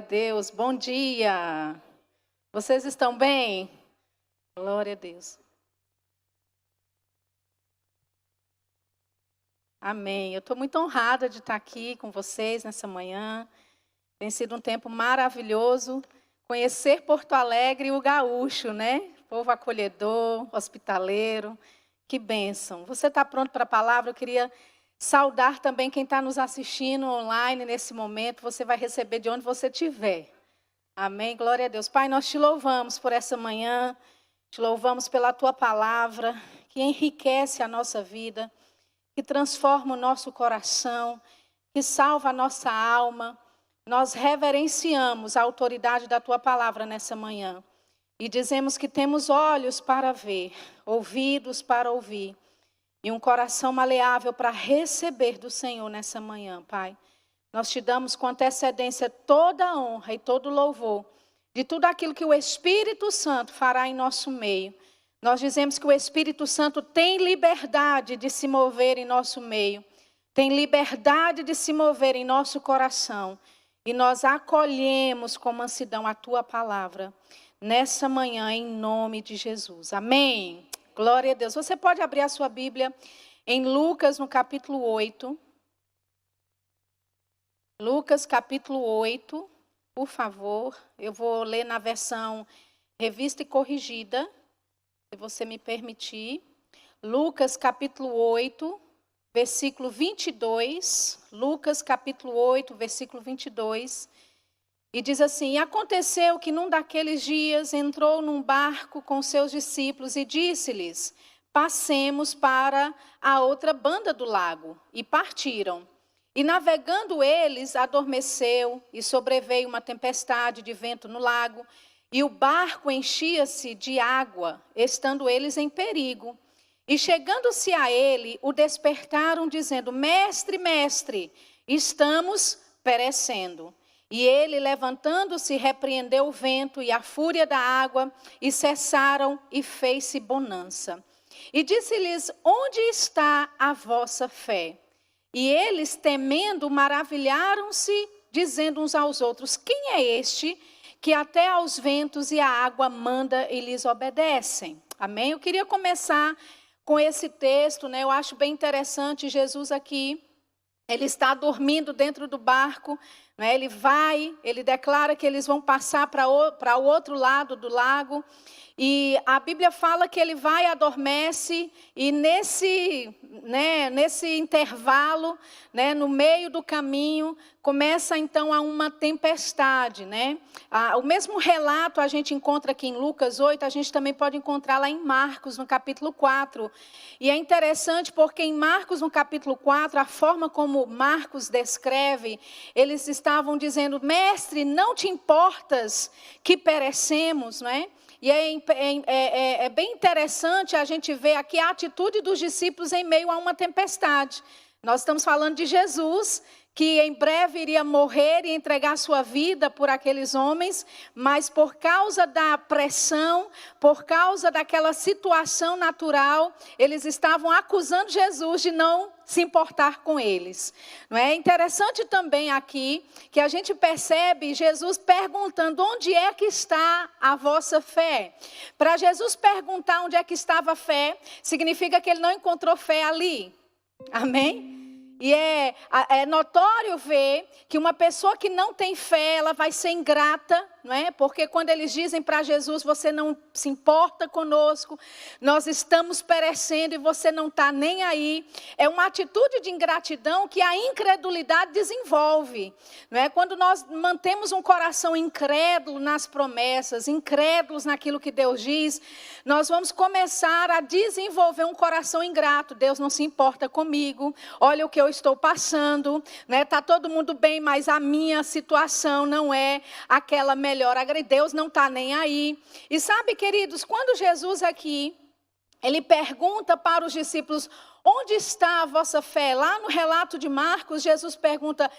a Deus. Bom dia. Vocês estão bem? Glória a Deus. Amém. Eu estou muito honrada de estar aqui com vocês nessa manhã. Tem sido um tempo maravilhoso. Conhecer Porto Alegre e o gaúcho, né? Povo acolhedor, hospitaleiro. Que bênção. Você está pronto para a palavra? Eu queria saudar também quem está nos assistindo online nesse momento. Você vai receber de onde você estiver. Amém? Glória a Deus. Pai, nós te louvamos por essa manhã. Te louvamos pela tua palavra, que enriquece a nossa vida, que transforma o nosso coração, que salva a nossa alma. Nós reverenciamos a autoridade da tua palavra nessa manhã. E dizemos que temos olhos para ver, ouvidos para ouvir, e um coração maleável para receber do Senhor nessa manhã, Pai. Nós te damos com antecedência toda a honra e todo o louvor de tudo aquilo que o Espírito Santo fará em nosso meio. Nós dizemos que o Espírito Santo tem liberdade de se mover em nosso meio, tem liberdade de se mover em nosso coração. E nós acolhemos com mansidão a tua palavra nessa manhã, em nome de Jesus. Amém. Glória a Deus. Você pode abrir a sua Bíblia em Lucas, no capítulo 8. Lucas, capítulo 8, por favor. Eu vou ler na versão revista e corrigida, se você me permitir. Lucas, capítulo 8, versículo 22. Lucas, capítulo 8, versículo 22. E diz assim: E aconteceu que num daqueles dias entrou num barco com seus discípulos e disse-lhes: Passemos para a outra banda do lago. E partiram. E navegando eles, adormeceu e sobreveio uma tempestade de vento no lago. E o barco enchia-se de água, estando eles em perigo. E chegando-se a ele, o despertaram dizendo: Mestre, mestre, estamos perecendo. E ele, levantando-se, repreendeu o vento e a fúria da água, e cessaram, e fez-se bonança. E disse-lhes: Onde está a vossa fé? E eles, temendo, maravilharam-se, dizendo uns aos outros: Quem é este que até aos ventos e à água manda e lhes obedecem? Amém? Eu queria começar com esse texto, né? Eu acho bem interessante. Jesus aqui, ele está dormindo dentro do barco, né? Ele declara que eles vão passar para o outro lado do lago. E a Bíblia fala que ele vai, adormece, e nesse intervalo, né, no meio do caminho, começa então a uma tempestade, né? O mesmo relato a gente encontra aqui em Lucas 8, a gente também pode encontrar lá em Marcos, no capítulo 4. E é interessante porque em Marcos, no capítulo 4, a forma como Marcos descreve, eles estavam dizendo: Mestre, não te importas que perecemos, não é? E é bem interessante a gente ver aqui a atitude dos discípulos em meio a uma tempestade. Nós estamos falando de Jesus, que em breve iria morrer e entregar sua vida por aqueles homens, mas por causa da pressão, por causa daquela situação natural, eles estavam acusando Jesus de não se importar com eles. Não é interessante também aqui que a gente percebe Jesus perguntando: onde é que está a vossa fé? Para Jesus perguntar onde é que estava a fé, significa que ele não encontrou fé ali. Amém? E é notório ver que uma pessoa que não tem fé, ela vai ser ingrata, não é? Porque quando eles dizem para Jesus: você não se importa conosco, nós estamos perecendo e você não está nem aí. É uma atitude de ingratidão que a incredulidade desenvolve, não é? Quando nós mantemos um coração incrédulo nas promessas, incrédulos naquilo que Deus diz, nós vamos começar a desenvolver um coração ingrato. Deus não se importa comigo, olha o que eu estou passando, né? Tá todo mundo bem, mas a minha situação não é aquela melhor. Deus não está nem aí. E sabe, queridos, quando Jesus aqui, ele pergunta para os discípulos: onde está a vossa fé? Lá no relato de Marcos, Jesus pergunta: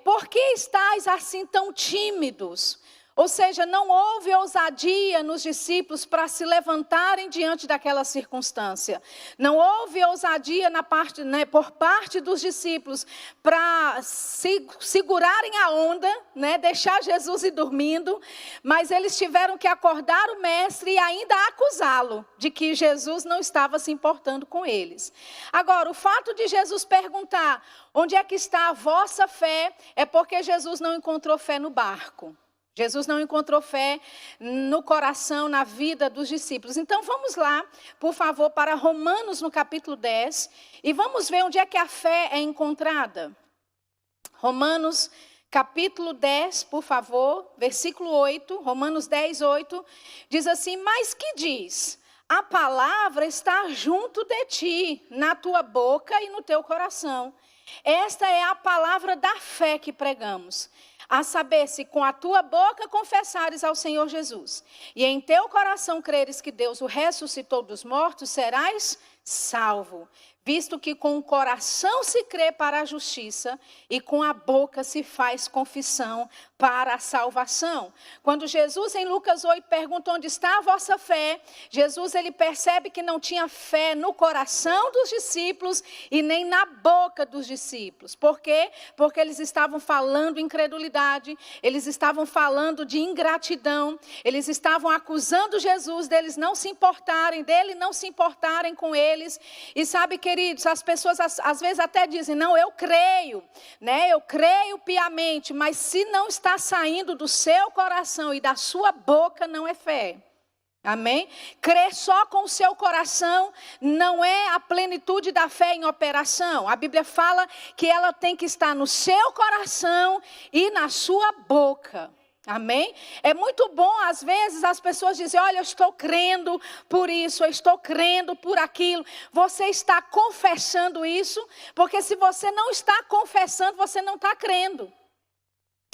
por que estáis assim tão tímidos? Ou seja, não houve ousadia nos discípulos para se levantarem diante daquela circunstância. Não houve ousadia por parte dos discípulos para segurarem a onda, deixar Jesus ir dormindo. Mas eles tiveram que acordar o mestre e ainda acusá-lo de que Jesus não estava se importando com eles. Agora, o fato de Jesus perguntar onde é que está a vossa fé é porque Jesus não encontrou fé no barco. Jesus não encontrou fé no coração, na vida dos discípulos. Então vamos lá, por favor, para Romanos no capítulo 10. E vamos ver onde é que a fé é encontrada. Romanos capítulo 10, por favor, versículo 8. Romanos 10, 8. Diz assim, mas que diz? A palavra está junto de ti, na tua boca e no teu coração. Esta é a palavra da fé que pregamos. A saber, se com a tua boca confessares ao Senhor Jesus, e em teu coração creres que Deus o ressuscitou dos mortos, serás salvo. Visto que com o coração se crê para a justiça, e com a boca se faz confissão para a salvação. Quando Jesus em Lucas 8 pergunta onde está a vossa fé, Jesus ele percebe que não tinha fé no coração dos discípulos e nem na boca dos discípulos. Por quê? Porque eles estavam falando incredulidade, eles estavam falando de ingratidão, eles estavam acusando Jesus dele não se importarem com eles. E sabe, queridos, as pessoas às vezes até dizem, não, eu creio, eu creio piamente, mas se não está saindo do seu coração e da sua boca, não é fé. Amém? Crer só com o seu coração não é a plenitude da fé em operação. A Bíblia fala que ela tem que estar no seu coração e na sua boca. Amém? É muito bom, às vezes, as pessoas dizem, olha, eu estou crendo por isso, eu estou crendo por aquilo. Você está confessando isso? Porque se você não está confessando, você não está crendo.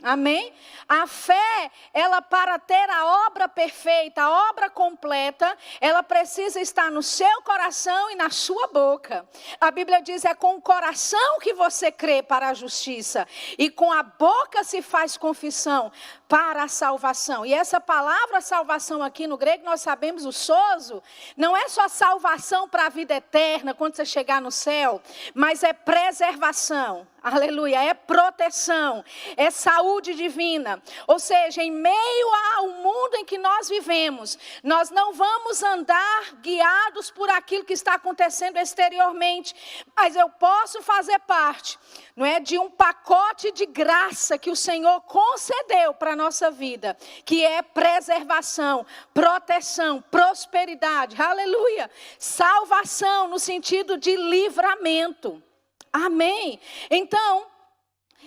Amém? A fé, ela para ter a obra perfeita, a obra completa, ela precisa estar no seu coração e na sua boca. A Bíblia diz, é com o coração que você crê para a justiça, e com a boca se faz confissão para a salvação. E essa palavra salvação aqui no grego, nós sabemos, o sozo, não é só salvação para a vida eterna, quando você chegar no céu, mas é preservação. Aleluia, é proteção, é saúde divina. Ou seja, em meio ao mundo em que nós vivemos, nós não vamos andar guiados por aquilo que está acontecendo exteriormente, mas eu posso fazer parte, de um pacote de graça que o Senhor concedeu para a nossa vida, que é preservação, proteção, prosperidade, aleluia, salvação no sentido de livramento. Amém? Então,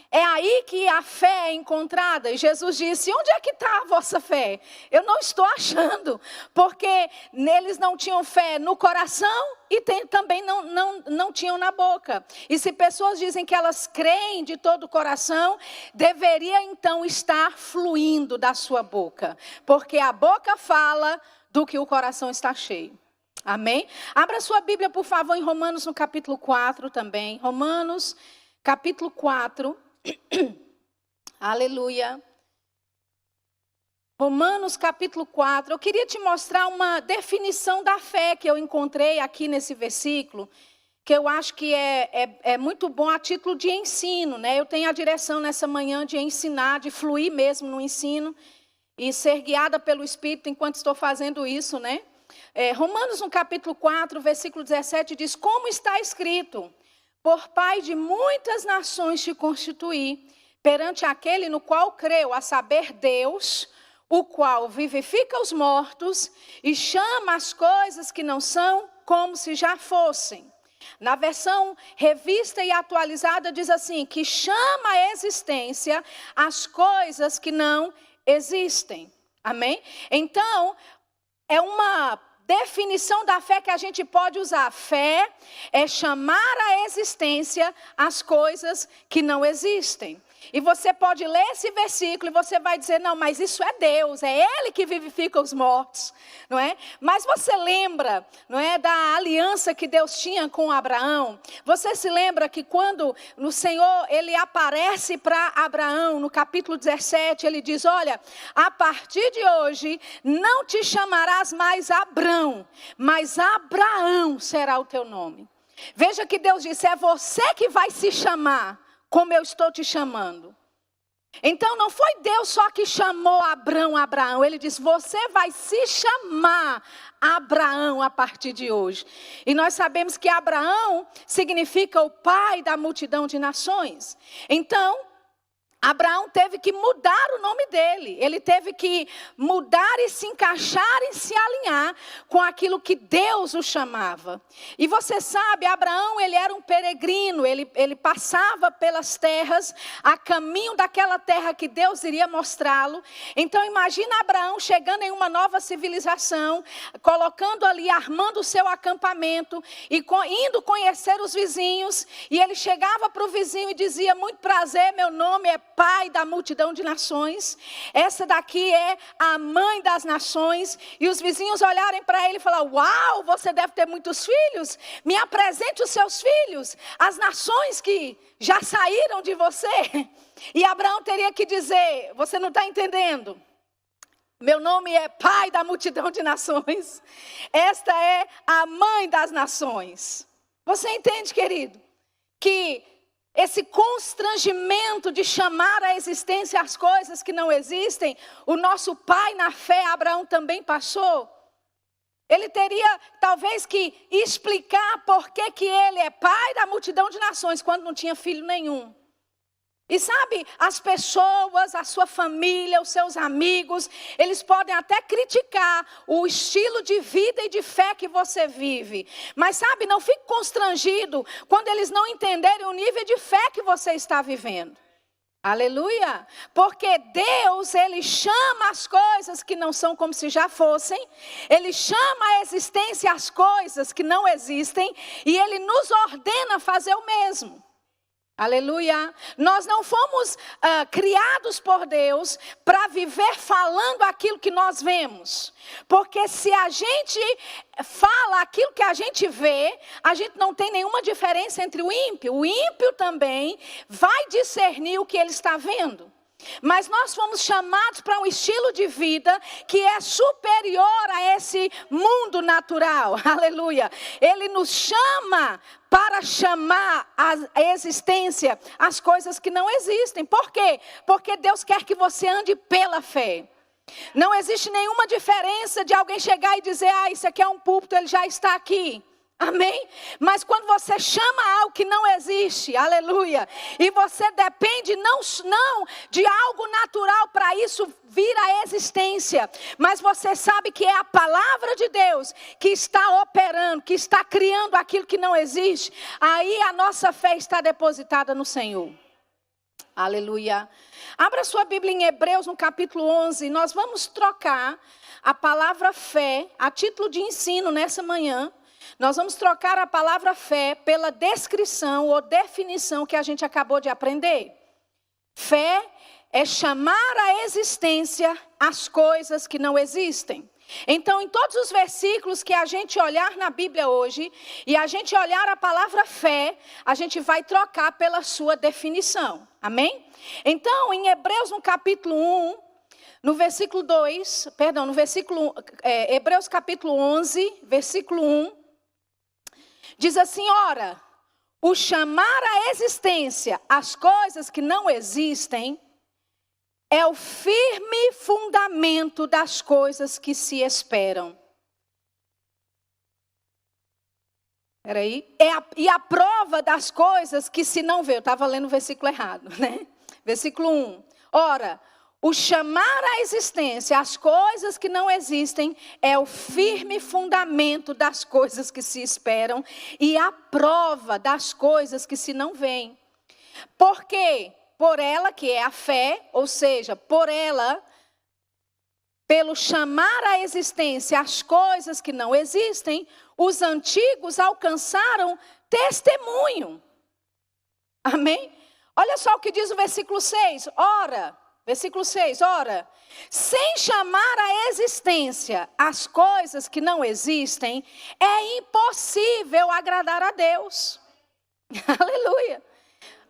é aí que a fé é encontrada. E Jesus disse, onde é que está a vossa fé? Eu não estou achando, porque neles não tinham fé no coração e também não tinham na boca. E se pessoas dizem que elas creem de todo o coração, deveria então estar fluindo da sua boca. Porque a boca fala do que o coração está cheio. Amém? Abra sua Bíblia, por favor, em Romanos no capítulo 4 também. Romanos, capítulo 4. Aleluia. Romanos, capítulo 4. Eu queria te mostrar uma definição da fé que eu encontrei aqui nesse versículo, que eu acho que é muito bom a título de ensino, Eu tenho a direção nessa manhã de ensinar, de fluir mesmo no ensino e ser guiada pelo Espírito enquanto estou fazendo isso, Romanos no capítulo 4, versículo 17 diz, como está escrito, por Pai de muitas nações te constituí, perante aquele no qual creu, a saber Deus, o qual vivifica os mortos e chama as coisas que não são como se já fossem. Na versão revista e atualizada diz assim, que chama à existência as coisas que não existem. Amém? Então, é uma definição da fé que a gente pode usar. Fé é chamar à existência as coisas que não existem. E você pode ler esse versículo e você vai dizer, não, mas isso é Deus, é Ele que vivifica os mortos, não é? Mas você lembra, não é, da aliança que Deus tinha com Abraão? Você se lembra que quando o Senhor, Ele aparece para Abraão, no capítulo 17, Ele diz, olha, a partir de hoje, não te chamarás mais Abrão, mas Abraão será o teu nome. Veja que Deus disse, é você que vai se chamar como eu estou te chamando. Então não foi Deus só que chamou Abraão. Ele disse, você vai se chamar Abraão a partir de hoje. E nós sabemos que Abraão significa o pai da multidão de nações. Então, Abraão teve que mudar o nome dele. Ele teve que mudar e se encaixar e se alinhar com aquilo que Deus o chamava. E você sabe, Abraão, ele era um peregrino. Ele passava pelas terras, a caminho daquela terra que Deus iria mostrá-lo. Então imagina Abraão chegando em uma nova civilização, colocando ali, armando o seu acampamento e indo conhecer os vizinhos. E ele chegava para o vizinho e dizia, muito prazer, meu nome é pai da multidão de nações, essa daqui é a mãe das nações, e os vizinhos olharem para ele e falar, uau, você deve ter muitos filhos, me apresente os seus filhos, as nações que já saíram de você. E Abraão teria que dizer, você não está entendendo, meu nome é pai da multidão de nações, esta é a mãe das nações. Você entende, querido, que esse constrangimento de chamar à existência as coisas que não existem, o nosso pai na fé, Abraão, também passou. Ele teria talvez que explicar por que ele é pai da multidão de nações, quando não tinha filho nenhum. E sabe, as pessoas, a sua família, os seus amigos, eles podem até criticar o estilo de vida e de fé que você vive. Mas sabe, não fique constrangido quando eles não entenderem o nível de fé que você está vivendo. Aleluia! Porque Deus, Ele chama as coisas que não são como se já fossem. Ele chama à existência as coisas que não existem. E Ele nos ordena fazer o mesmo. Aleluia. Nós não fomos criados por Deus para viver falando aquilo que nós vemos. Porque se a gente fala aquilo que a gente vê, a gente não tem nenhuma diferença entre o ímpio. O ímpio também vai discernir o que ele está vendo. Mas nós fomos chamados para um estilo de vida que é superior a esse mundo natural. Aleluia. Ele nos chama para chamar a existência as coisas que não existem. Por quê? Porque Deus quer que você ande pela fé. Não existe nenhuma diferença de alguém chegar e dizer, isso aqui é um púlpito, ele já está aqui. Amém? Mas quando você chama algo que não existe, aleluia, e você depende não de algo natural para isso vir à existência, mas você sabe que é a palavra de Deus que está operando, que está criando aquilo que não existe, aí a nossa fé está depositada no Senhor. Aleluia. Abra sua Bíblia em Hebreus no capítulo 11, nós vamos trocar a palavra fé a título de ensino nessa manhã. Nós vamos trocar a palavra fé pela descrição ou definição que a gente acabou de aprender. Fé é chamar à existência as coisas que não existem. Então, em todos os versículos que a gente olhar na Bíblia hoje, e a gente olhar a palavra fé, a gente vai trocar pela sua definição. Amém? Então, em Hebreus no capítulo 1, no versículo 2, perdão, no versículo, Hebreus capítulo 11, versículo 1, diz assim, ora, o chamar à existência as coisas que não existem é o firme fundamento das coisas que se esperam. Peraí. E a prova das coisas que se não vê. Eu estava lendo o versículo errado, né? Versículo 1. Ora, o chamar à existência as coisas que não existem é o firme fundamento das coisas que se esperam e a prova das coisas que se não veem. Porque por ela, que é a fé, ou seja, por ela, pelo chamar à existência as coisas que não existem, os antigos alcançaram testemunho. Amém? Olha só o que diz o versículo 6. Ora, versículo 6, ora, sem chamar à existência as coisas que não existem, é impossível agradar a Deus. Aleluia.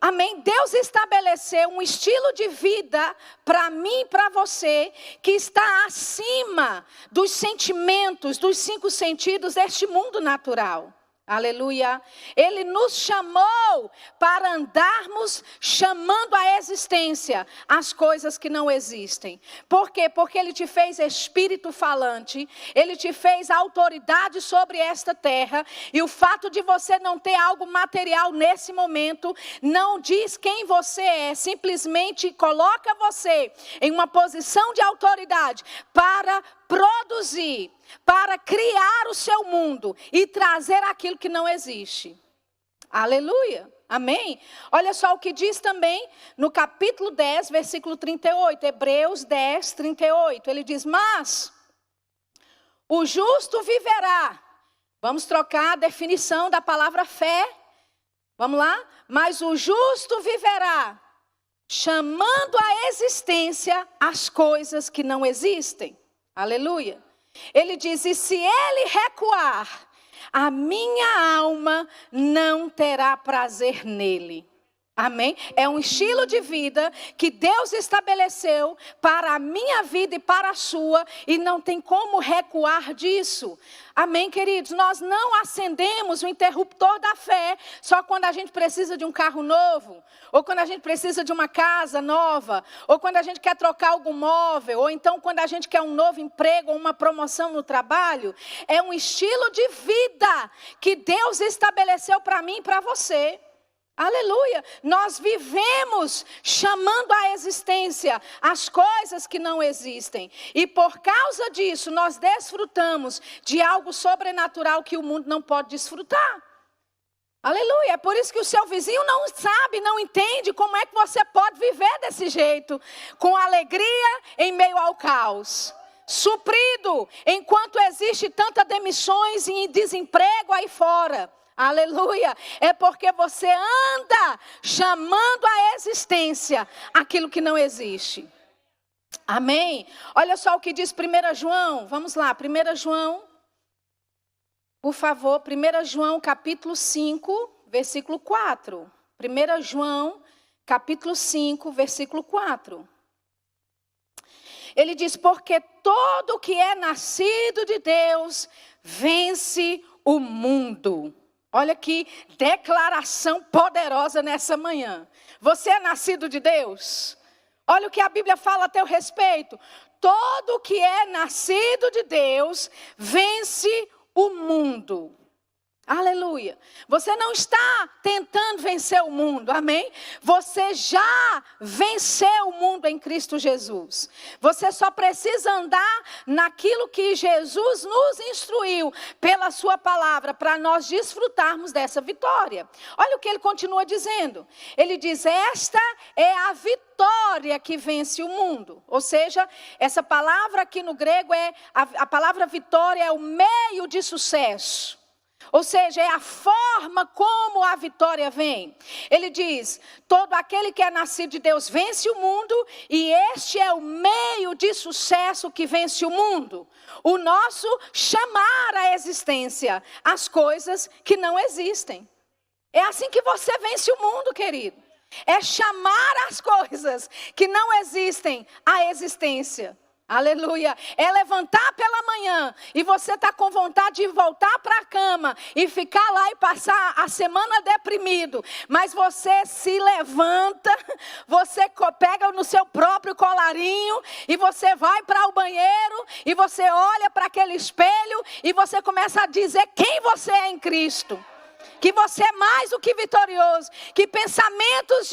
Amém? Deus estabeleceu um estilo de vida para mim e para você que está acima dos sentimentos, dos 5 sentidos deste mundo natural. Aleluia. Ele nos chamou para andarmos chamando à existência as coisas que não existem. Por quê? Porque Ele te fez espírito falante, Ele te fez autoridade sobre esta terra, e o fato de você não ter algo material nesse momento, não diz quem você é, simplesmente coloca você em uma posição de autoridade para produzir, para criar o seu mundo e trazer aquilo que não existe. Aleluia. Amém? Olha só o que diz também no capítulo 10, versículo 38. Hebreus 10, 38. Ele diz, mas o justo viverá. Vamos trocar a definição da palavra fé. Vamos lá? Mas o justo viverá, chamando à existência as coisas que não existem. Aleluia. Ele diz, e se ele recuar, a minha alma não terá prazer nele. Amém? É um estilo de vida que Deus estabeleceu para a minha vida e para a sua, e não tem como recuar disso. Amém, queridos? Nós não acendemos o interruptor da fé só quando a gente precisa de um carro novo, ou quando a gente precisa de uma casa nova, ou quando a gente quer trocar algum móvel, ou então quando a gente quer um novo emprego ou uma promoção no trabalho. É um estilo de vida que Deus estabeleceu para mim e para você. Aleluia, nós vivemos chamando à existência as coisas que não existem. E por causa disso, nós desfrutamos de algo sobrenatural que o mundo não pode desfrutar. Aleluia, é por isso que o seu vizinho não sabe, não entende como é que você pode viver desse jeito. Com alegria em meio ao caos. Suprido, enquanto existe tanta demissões e desemprego aí fora. Aleluia, é porque você anda chamando à existência aquilo que não existe. Amém? Olha só o que diz 1 João, vamos lá, 1 João, por favor, 1 João capítulo 5, versículo 4. 1 João capítulo 5, versículo 4. Ele diz, porque todo que é nascido de Deus vence o mundo. Olha que declaração poderosa nessa manhã. Você é nascido de Deus? Olha o que a Bíblia fala a teu respeito. Todo que é nascido de Deus vence o mundo. Aleluia. Você não está tentando vencer o mundo, amém? Você já venceu o mundo em Cristo Jesus. Você só precisa andar naquilo que Jesus nos instruiu pela sua palavra, para nós desfrutarmos dessa vitória. Olha o que ele continua dizendo. Ele diz, esta é a vitória que vence o mundo. Ou seja, essa palavra aqui no grego a palavra vitória é o meio de sucesso. Ou seja, é a forma como a vitória vem. Ele diz, todo aquele que é nascido de Deus vence o mundo, e este é o meio de sucesso que vence o mundo. O nosso chamar à existência as coisas que não existem. É assim que você vence o mundo, querido. É chamar as coisas que não existem à existência. Aleluia, é levantar pela manhã e você está com vontade de voltar para a cama e ficar lá e passar a semana deprimido. Mas você se levanta, você pega no seu próprio colarinho e você vai para o banheiro e você olha para aquele espelho e você começa a dizer quem você é em Cristo. Que você é mais do que vitorioso, que pensamentos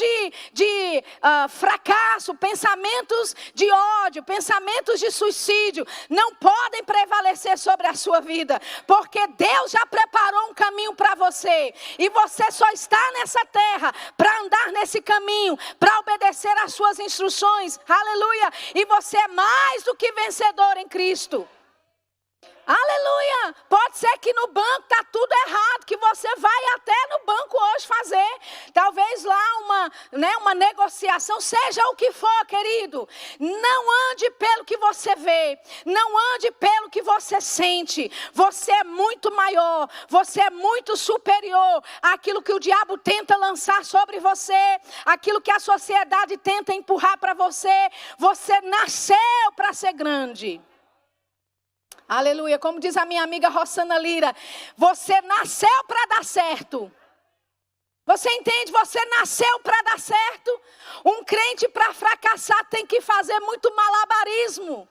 de fracasso, pensamentos de ódio, pensamentos de suicídio não podem prevalecer sobre a sua vida, porque Deus já preparou um caminho para você, e você só está nessa terra para andar nesse caminho, para obedecer às suas instruções, aleluia, e você é mais do que vencedor em Cristo. Aleluia, pode ser que no banco está tudo errado, que você vai até no banco hoje fazer, talvez lá uma negociação, seja o que for, querido. Não ande pelo que você vê, não ande pelo que você sente. Você é muito maior, você é muito superior àquilo que o diabo tenta lançar sobre você, aquilo que a sociedade tenta empurrar para você. Você nasceu para ser grande. Aleluia, como diz a minha amiga Rossana Lira, você nasceu para dar certo. Você entende? Você nasceu para dar certo. Um crente para fracassar tem que fazer muito malabarismo.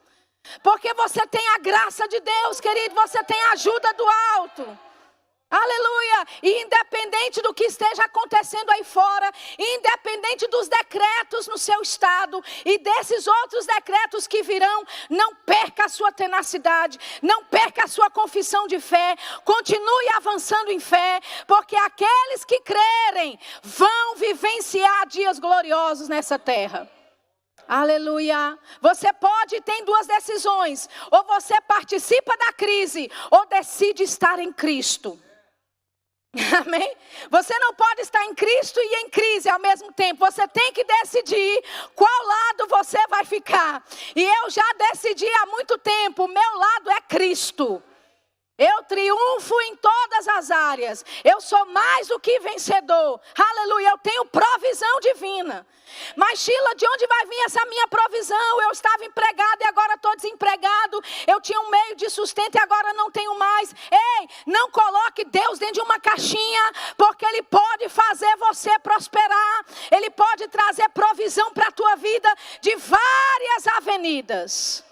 Porque você tem a graça de Deus, querido, você tem a ajuda do alto. Aleluia! E independente do que esteja acontecendo aí fora, independente dos decretos no seu estado e desses outros decretos que virão, não perca a sua tenacidade, não perca a sua confissão de fé, continue avançando em fé, porque aqueles que crerem vão vivenciar dias gloriosos nessa terra. Aleluia. Você tem duas decisões, ou você participa da crise, ou decide estar em Cristo. Amém? Você não pode estar em Cristo e em crise ao mesmo tempo. Você tem que decidir qual lado você vai ficar. E eu já decidi há muito tempo, o meu lado é Cristo. Eu triunfo em todas as áreas. Eu sou mais do que vencedor. Aleluia, eu tenho provisão divina. Mas Sheila, de onde vai vir essa minha provisão? Eu estava empregado e agora estou desempregado. Eu tinha um meio de sustento e agora não tenho mais. Ei, não coloque Deus dentro de uma caixinha, porque Ele pode fazer você prosperar. Ele pode trazer provisão para a tua vida de várias avenidas.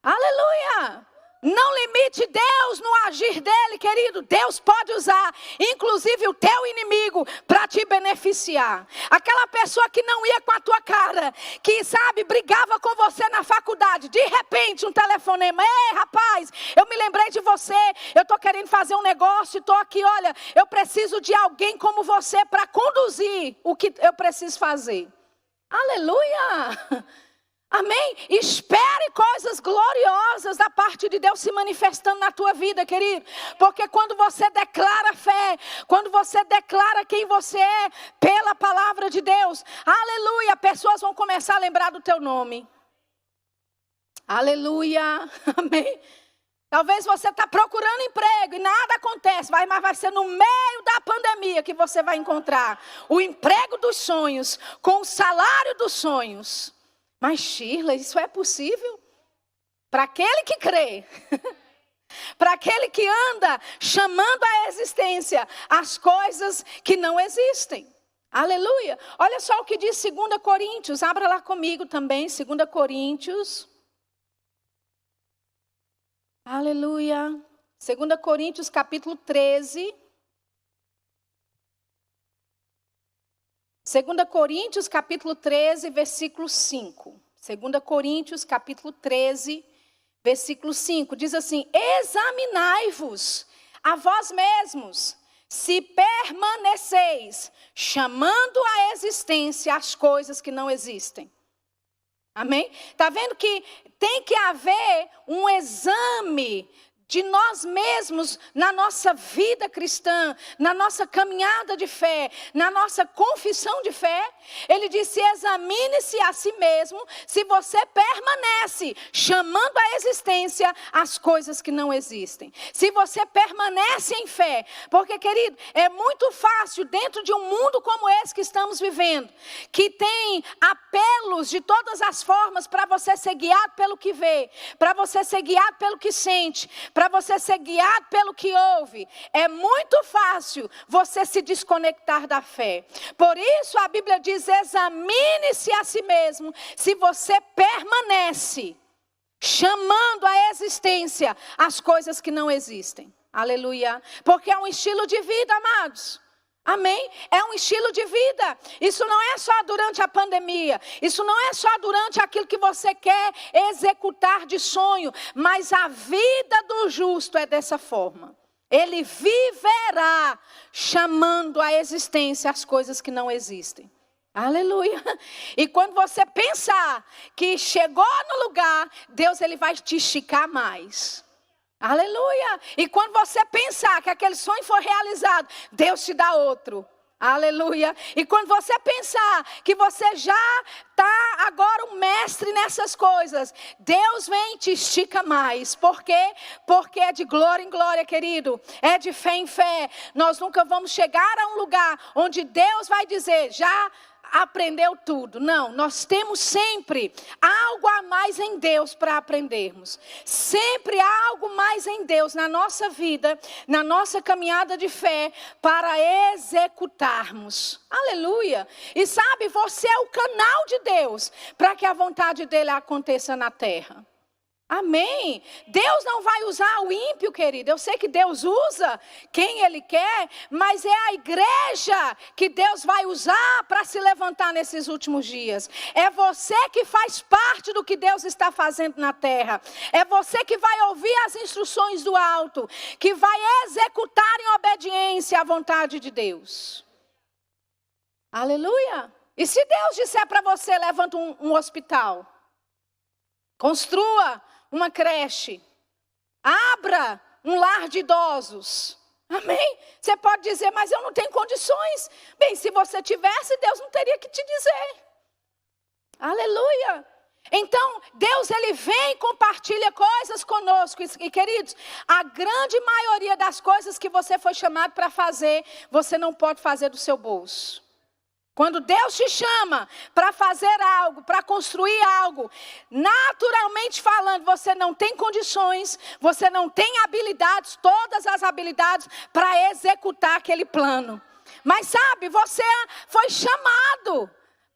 Aleluia! Não limite Deus no agir dele, querido. Deus pode usar, inclusive, o teu inimigo para te beneficiar. Aquela pessoa que não ia com a tua cara, que, brigava com você na faculdade. De repente, um telefonema. Ei, rapaz, eu me lembrei de você. Eu estou querendo fazer um negócio. Estou aqui, olha, eu preciso de alguém como você para conduzir o que eu preciso fazer. Aleluia! Amém? Espere coisas gloriosas da parte de Deus se manifestando na tua vida, querido. Porque quando você declara fé, quando você declara quem você é pela palavra de Deus, aleluia, pessoas vão começar a lembrar do teu nome. Aleluia, amém? Talvez você está procurando emprego e nada acontece, mas vai ser no meio da pandemia que você vai encontrar o emprego dos sonhos, com o salário dos sonhos. Mas Sheila, isso é possível? Para aquele que crê, para aquele que anda chamando à existência as coisas que não existem. Aleluia. Olha só o que diz 2 Coríntios, abra lá comigo também, 2 Coríntios. Aleluia. 2 Coríntios capítulo 13. 2 Coríntios, capítulo 13, versículo 5. 2 Coríntios, capítulo 13, versículo 5. Diz assim: examinai-vos a vós mesmos, se permaneceis, chamando à existência as coisas que não existem. Amém? Está vendo que tem que haver um exame de nós mesmos na nossa vida cristã, na nossa caminhada de fé, na nossa confissão de fé. Ele disse: examine-se a si mesmo se você permanece chamando à existência as coisas que não existem. Se você permanece em fé, porque, querido, é muito fácil dentro de um mundo como esse que estamos vivendo, que tem apelos de todas as formas para você ser guiado pelo que vê, para você ser guiado pelo que sente, para você ser guiado pelo que ouve. É muito fácil você se desconectar da fé. Por isso a Bíblia diz: examine-se a si mesmo se você permanece chamando à existência as coisas que não existem. Aleluia. Porque é um estilo de vida, amados. Amém? É um estilo de vida. Isso não é só durante a pandemia. Isso não é só durante aquilo que você quer executar de sonho. Mas a vida do justo é dessa forma. Ele viverá chamando à existência as coisas que não existem. Aleluia. E quando você pensar que chegou no lugar, Deus ele vai te esticar mais. Aleluia. E quando você pensar que aquele sonho foi realizado, Deus te dá outro. Aleluia. E quando você pensar que você já está agora um mestre nessas coisas, Deus vem e te estica mais. Por quê? Porque é de glória em glória, querido. É de fé em fé. Nós nunca vamos chegar a um lugar onde Deus vai dizer, já aprendeu tudo. Não, nós temos sempre algo a mais em Deus para aprendermos. Sempre há algo mais em Deus na nossa vida, na nossa caminhada de fé, para executarmos. Aleluia. E sabe, você é o canal de Deus para que a vontade dele aconteça na terra. Amém. Deus não vai usar o ímpio, querido. Eu sei que Deus usa quem Ele quer, mas é a igreja que Deus vai usar para se levantar nesses últimos dias. É você que faz parte do que Deus está fazendo na terra. É você que vai ouvir as instruções do alto, que vai executar em obediência a vontade de Deus. Aleluia. E se Deus disser para você, levanta um hospital, construa uma creche, abra um lar de idosos. Amém? Você pode dizer, mas eu não tenho condições. Bem, se você tivesse, Deus não teria que te dizer. Aleluia. Então, Deus, Ele vem e compartilha coisas conosco. E queridos, a grande maioria das coisas que você foi chamado para fazer, você não pode fazer do seu bolso. Quando Deus te chama para fazer algo, para construir algo, naturalmente falando, você não tem condições, você não tem habilidades, todas as habilidades para executar aquele plano. Mas sabe, você foi chamado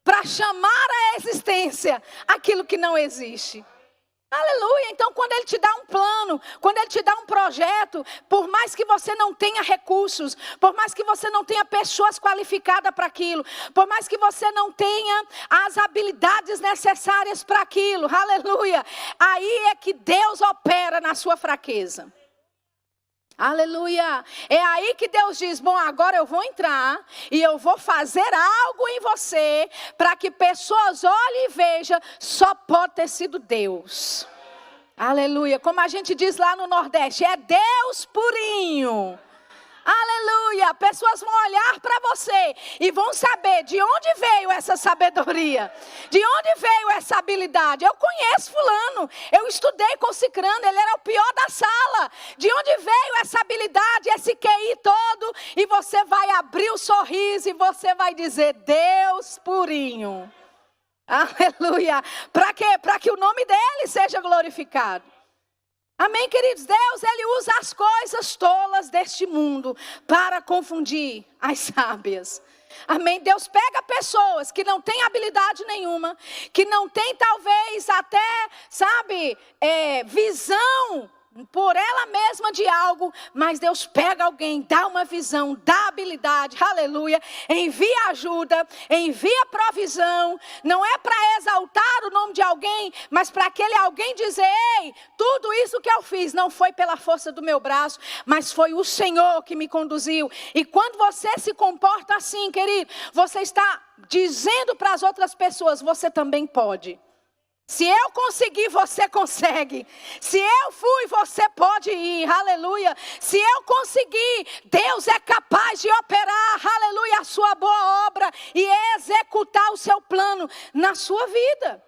para chamar à existência aquilo que não existe. Aleluia. Então quando Ele te dá um plano, quando Ele te dá um projeto, por mais que você não tenha recursos, por mais que você não tenha pessoas qualificadas para aquilo, por mais que você não tenha as habilidades necessárias para aquilo, aleluia, aí é que Deus opera na sua fraqueza. Aleluia. É aí que Deus diz, bom, agora eu vou entrar e eu vou fazer algo em você para que pessoas olhem e vejam, só pode ter sido Deus. Aleluia. Como a gente diz lá no Nordeste, é Deus purinho. Aleluia. Pessoas vão olhar para você e vão saber de onde veio essa sabedoria, de onde veio essa habilidade. Eu conheço fulano, eu estudei com Cicrano, ele era o pior da sala. De onde veio essa habilidade, esse QI todo? E você vai abrir o sorriso e você vai dizer, Deus purinho. Aleluia. Para quê? Para que o nome dele seja glorificado. Amém, queridos? Deus, Ele usa as coisas tolas deste mundo para confundir as sábias. Amém? Deus pega pessoas que não têm habilidade nenhuma, que não têm talvez até, sabe, visão por ela mesma de algo, mas Deus pega alguém, dá uma visão, dá habilidade, aleluia, envia ajuda, envia provisão, não é para exaltar o nome de alguém, mas para aquele alguém dizer, ei, tudo isso que eu fiz não foi pela força do meu braço, mas foi o Senhor que me conduziu. E quando você se comporta assim, querido, você está dizendo para as outras pessoas, você também pode. Se eu conseguir, você consegue. Se eu fui, você pode ir. Aleluia. Se eu conseguir, Deus é capaz de operar, aleluia, a sua boa obra e executar o seu plano na sua vida.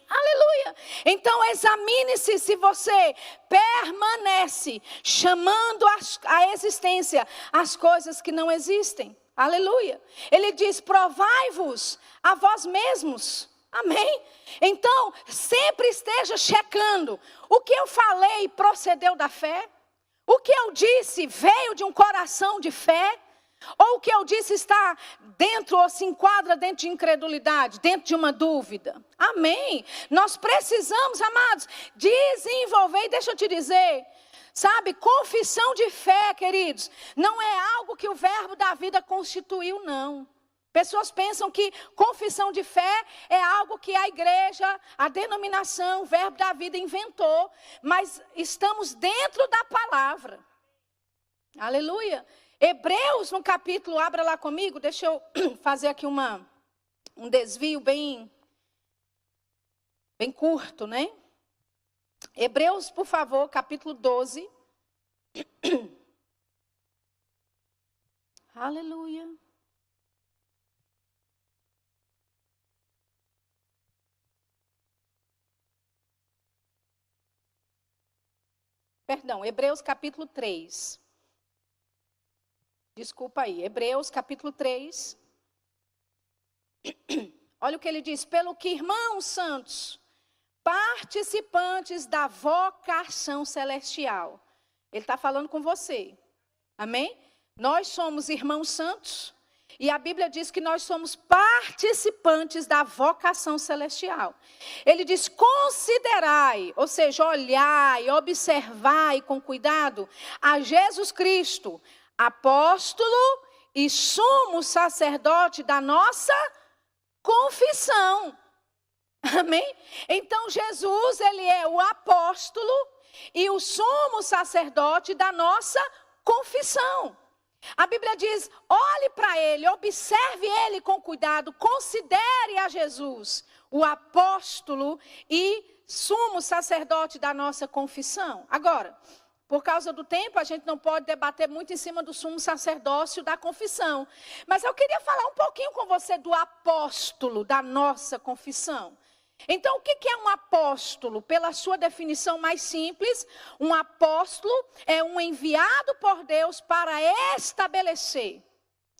Aleluia. Então examine-se se você permanece chamando à existência as coisas que não existem. Aleluia. Ele diz, provai-vos a vós mesmos. Amém? Então, sempre esteja checando. O que eu falei procedeu da fé? O que eu disse veio de um coração de fé? Ou o que eu disse está dentro ou se enquadra dentro de incredulidade, dentro de uma dúvida? Amém? Nós precisamos, amados, desenvolver, e deixa eu te dizer, sabe, confissão de fé, queridos, não é algo que o verbo da vida constituiu, não. Pessoas pensam que confissão de fé é algo que a igreja, a denominação, o verbo da vida inventou. Mas estamos dentro da palavra. Aleluia. Hebreus no capítulo, abra lá comigo, deixa eu fazer aqui um desvio bem curto, né? Hebreus, por favor, capítulo 12. Aleluia. Perdão, Hebreus capítulo 3. Desculpa aí, Hebreus capítulo 3. Olha o que ele diz: pelo que, irmãos santos, participantes da vocação celestial. Ele está falando com você, amém? Nós somos irmãos santos e a Bíblia diz que nós somos participantes da vocação celestial. Ele diz: considerai, ou seja, olhai, observai com cuidado a Jesus Cristo, apóstolo e sumo sacerdote da nossa confissão. Amém? Então Jesus, ele é o apóstolo e o sumo sacerdote da nossa confissão. A Bíblia diz: olhe para ele, observe ele com cuidado, considere a Jesus, o apóstolo e sumo sacerdote da nossa confissão. Agora, por causa do tempo, a gente não pode debater muito em cima do sumo sacerdócio da confissão. Mas eu queria falar um pouquinho com você do apóstolo da nossa confissão. Então, o que é um apóstolo? Pela sua definição mais simples, um apóstolo é um enviado por Deus para estabelecer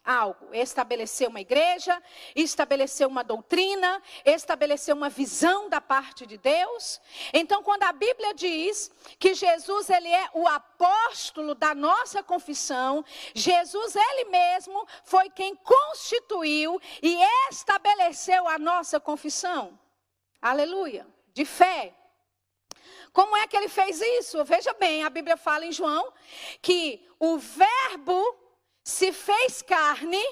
algo. Estabelecer uma igreja, estabelecer uma doutrina, estabelecer uma visão da parte de Deus. Então, quando a Bíblia diz que Jesus, ele é o apóstolo da nossa confissão, Jesus, ele mesmo, foi quem constituiu e estabeleceu a nossa confissão. Aleluia, de fé. Como é que ele fez isso? Veja bem, a Bíblia fala em João que o verbo se fez carne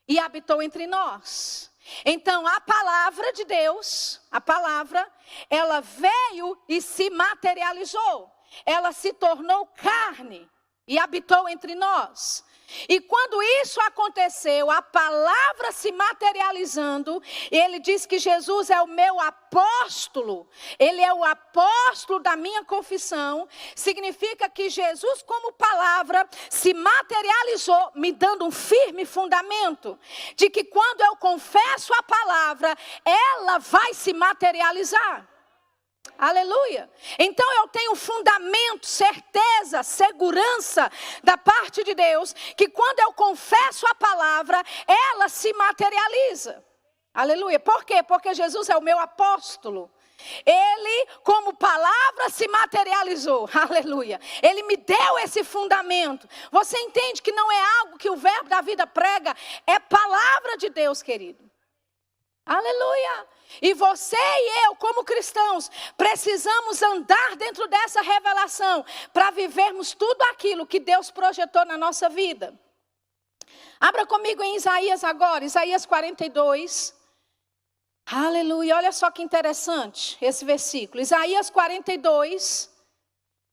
e habitou entre nós. Então a palavra de Deus, a palavra, ela veio e se materializou. Ela se tornou carne e habitou entre nós. E quando isso aconteceu, a palavra se materializando, ele diz que Jesus é o meu apóstolo, ele é o apóstolo da minha confissão, significa que Jesus como palavra se materializou, me dando um firme fundamento, de que quando eu confesso a palavra, ela vai se materializar. Aleluia. Então eu tenho fundamento, certeza, segurança da parte de Deus, que quando eu confesso a palavra, ela se materializa. Aleluia. Por quê? Porque Jesus é o meu apóstolo. Ele, como palavra, se materializou. Aleluia. Ele me deu esse fundamento. Você entende que não é algo que o verbo da vida prega, é palavra de Deus, querido. Aleluia. E você e eu, como cristãos, precisamos andar dentro dessa revelação para vivermos tudo aquilo que Deus projetou na nossa vida. Abra comigo em Isaías agora, Isaías 42. Aleluia, olha só que interessante esse versículo. Isaías 42,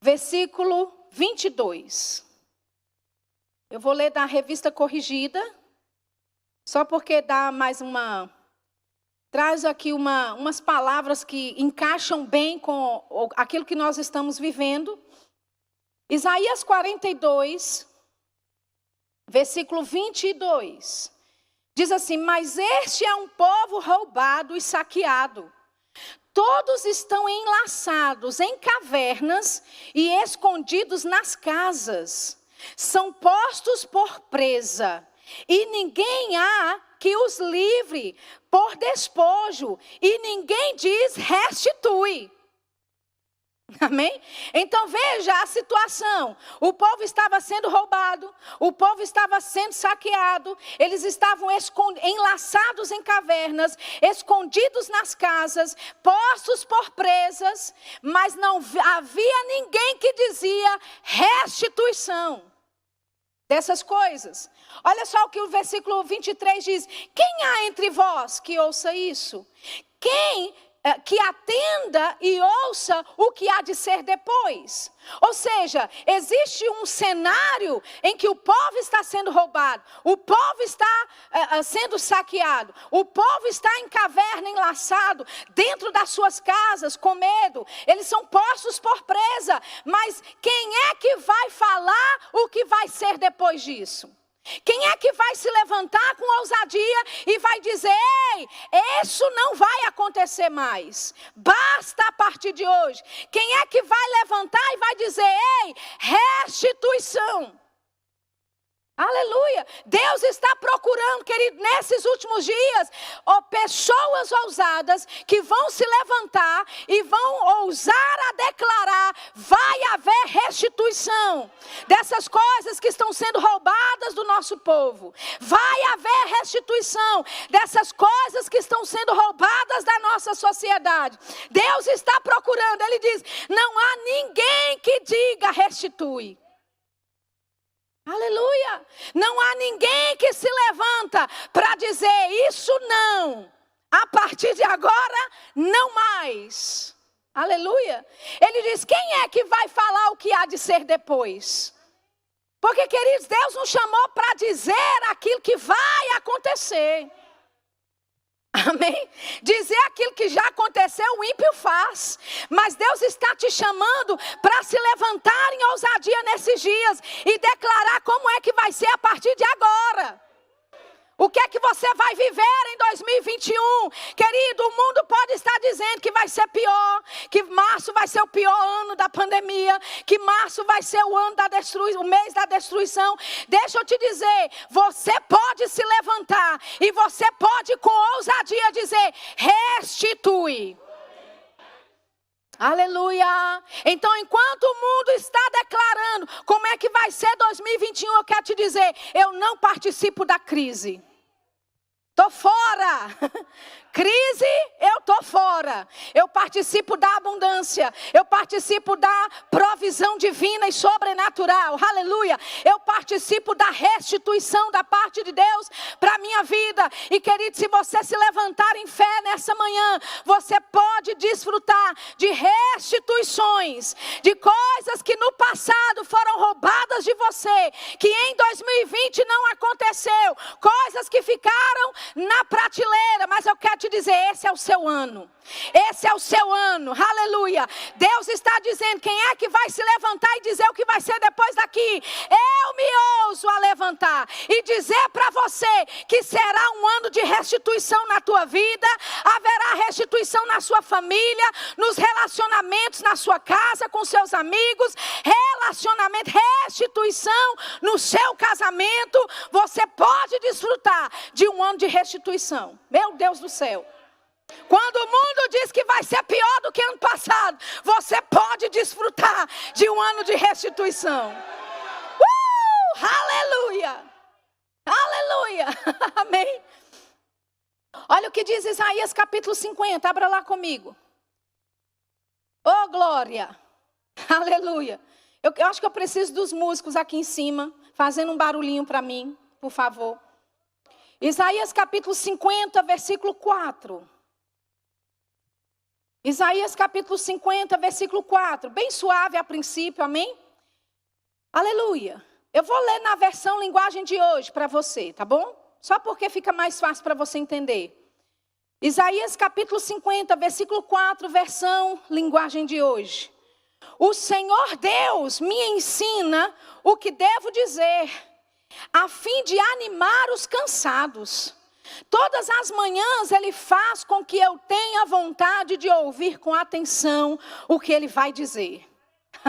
versículo 22. Eu vou ler da Revista Corrigida, só porque dá mais uma... Traz aqui umas palavras que encaixam bem com aquilo que nós estamos vivendo. Isaías 42, versículo 22. Diz assim: mas este é um povo roubado e saqueado. Todos estão enlaçados em cavernas e escondidos nas casas. São postos por presa e ninguém há que os livre por despojo, e ninguém diz restitui. Amém? Então veja a situação. O povo estava sendo roubado, o povo estava sendo saqueado, eles estavam enlaçados em cavernas, escondidos nas casas, postos por presas, mas não havia ninguém que dizia restituição dessas coisas. Olha só o que o versículo 23 diz: quem há entre vós que ouça isso? Quem que atenda e ouça o que há de ser depois? Ou seja, existe um cenário em que o povo está sendo roubado, o povo está sendo saqueado, o povo está em caverna, enlaçado, dentro das suas casas, com medo, eles são postos por presa, mas quem é que vai falar o que vai ser depois disso? Quem é que vai se levantar com ousadia e vai dizer: ei, isso não vai acontecer mais, basta a partir de hoje? Quem é que vai levantar e vai dizer: ei, restituição? Aleluia. Deus está procurando, querido, nesses últimos dias, pessoas ousadas que vão se levantar e vão ousar a declarar: vai haver restituição dessas coisas que estão sendo roubadas do nosso povo. Vai haver restituição dessas coisas que estão sendo roubadas da nossa sociedade. Deus está procurando, Ele diz: não há ninguém que diga restitui. Aleluia. Não há ninguém que se levanta para dizer: isso não, a partir de agora não mais. Aleluia. Ele diz: quem é que vai falar o que há de ser depois? Porque, queridos, Deus nos chamou para dizer aquilo que vai acontecer. Amém? Dizer aquilo que já aconteceu, o ímpio faz. Mas Deus está te chamando para se levantar em ousadia nesses dias e declarar como é que vai ser a partir de agora. O que é que você vai viver em 2021? Querido, o mundo pode estar dizendo que vai ser pior, que março vai ser o pior ano da pandemia, que março vai ser o ano da destruição, o mês da destruição. Deixa eu te dizer, você pode se levantar e você pode com ousadia dizer: restitui. Aleluia. Então, enquanto o mundo está declarando como é que vai ser 2021, eu quero te dizer: eu não participo da crise. Estou fora. Crise, eu estou fora. Eu participo da abundância. Eu participo da provisão divina e sobrenatural. Aleluia. Eu participo da restituição da parte de Deus para a minha vida. E, querido, se você se levantar em fé nessa manhã, você pode desfrutar de restituições, de coisas que no passado foram roubadas de você, que em 2020 não aconteceu, coisas que ficaram na prateleira. Mas eu quero te dizer, esse é o seu ano. Esse é o seu ano. Aleluia. Deus está dizendo: quem é que vai se levantar e dizer o que vai ser depois daqui? Eu me ouso a levantar e dizer para você que será um ano de restituição na tua vida. Haverá restituição na sua família, nos relacionamentos na sua casa, com seus amigos, relacionamento, restituição no seu casamento. Você pode desfrutar de um ano de restituição. Meu Deus do céu. Quando o mundo diz que vai ser pior do que ano passado, você pode desfrutar de um ano de restituição. Aleluia! Aleluia! Amém? Olha o que diz Isaías capítulo 50, abra lá comigo. Oh, glória! Aleluia! Eu acho que eu preciso dos músicos aqui em cima, fazendo um barulhinho para mim, por favor. Isaías capítulo 50, versículo 4. Isaías capítulo 50, versículo 4. Bem suave a princípio, amém? Aleluia. Eu vou ler na versão linguagem de hoje para você, tá bom? Só porque fica mais fácil para você entender. Isaías capítulo 50, versículo 4, versão linguagem de hoje. O Senhor Deus me ensina o que devo dizer, a fim de animar os cansados. Todas as manhãs Ele faz com que eu tenha vontade de ouvir com atenção o que Ele vai dizer.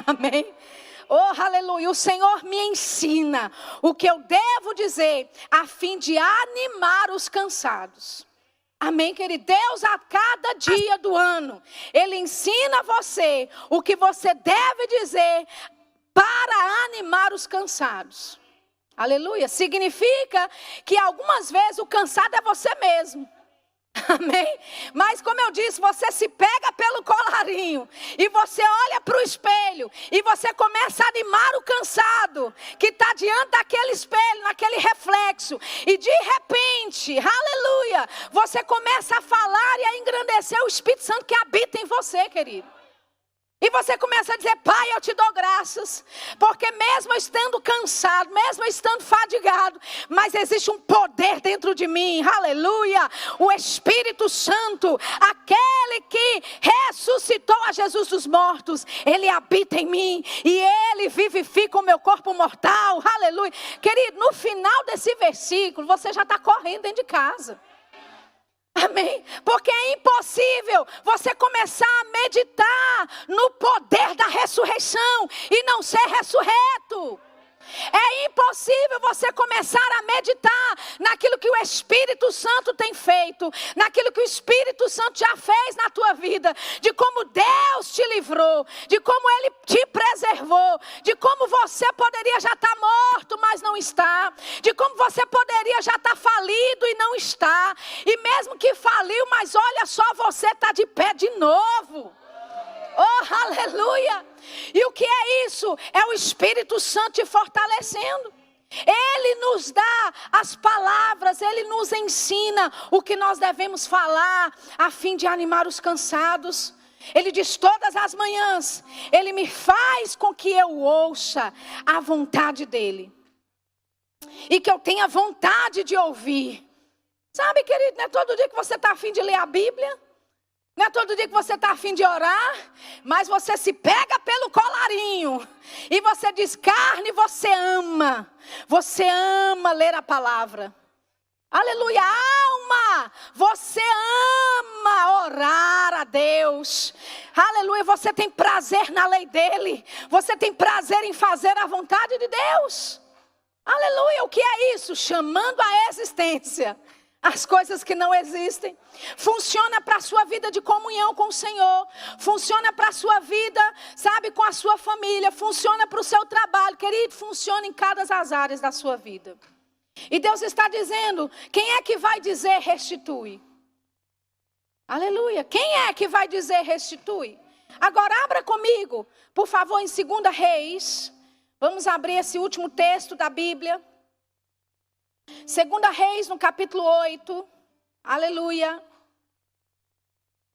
Amém? Oh, aleluia. O Senhor me ensina o que eu devo dizer, a fim de animar os cansados. Amém, querido? Deus, a cada dia do ano, Ele ensina você o que você deve dizer para animar os cansados. Aleluia. Significa que algumas vezes o cansado é você mesmo. Amém? Mas como eu disse, você se pega pelo colarinho e você olha para o espelho e você começa a animar o cansado que está diante daquele espelho, naquele reflexo. E de repente, aleluia, você começa a falar e a engrandecer o Espírito Santo que habita em você, querido. E você começa a dizer: Pai, eu te dou graças, porque mesmo estando cansado, mesmo estando fadigado, mas existe um poder dentro de mim, aleluia, o Espírito Santo, aquele que ressuscitou a Jesus dos mortos, ele habita em mim, e ele vivifica o meu corpo mortal, aleluia. Querido, no final desse versículo, você já está correndo dentro de casa. Amém? Porque é impossível você começar a meditar no poder da ressurreição e não ser ressurreto. É impossível você começar a meditar naquilo que o Espírito Santo tem feito, naquilo que o Espírito Santo já fez na tua vida, de como Deus te livrou, de como Ele te preservou, de como você poderia já estar morto, mas não está, de como você poderia já estar falido e não está, e mesmo que faliu, mas olha só, você está de pé de novo. Oh, aleluia! E o que é isso? É o Espírito Santo te fortalecendo. Ele nos dá as palavras, Ele nos ensina o que nós devemos falar, a fim de animar os cansados. Ele diz: todas as manhãs, Ele me faz com que eu ouça a vontade dEle. E que eu tenha vontade de ouvir. Sabe, querido, não é todo dia que você está a fim de ler a Bíblia? Não é todo dia que você está a fim de orar, mas você se pega pelo colarinho e você diz: carne, você ama ler a palavra. Aleluia, alma, você ama orar a Deus. Aleluia, você tem prazer na lei dele, você tem prazer em fazer a vontade de Deus. Aleluia, o que é isso? Chamando à existência as coisas que não existem. Funciona para a sua vida de comunhão com o Senhor. Funciona para a sua vida, sabe, com a sua família. Funciona para o seu trabalho. Querido, funciona em cada as áreas da sua vida. E Deus está dizendo: quem é que vai dizer restitui? Aleluia. Quem é que vai dizer restitui? Agora abra comigo, por favor, em 2 Reis. Vamos abrir esse último texto da Bíblia. 2 Reis, no capítulo 8, aleluia,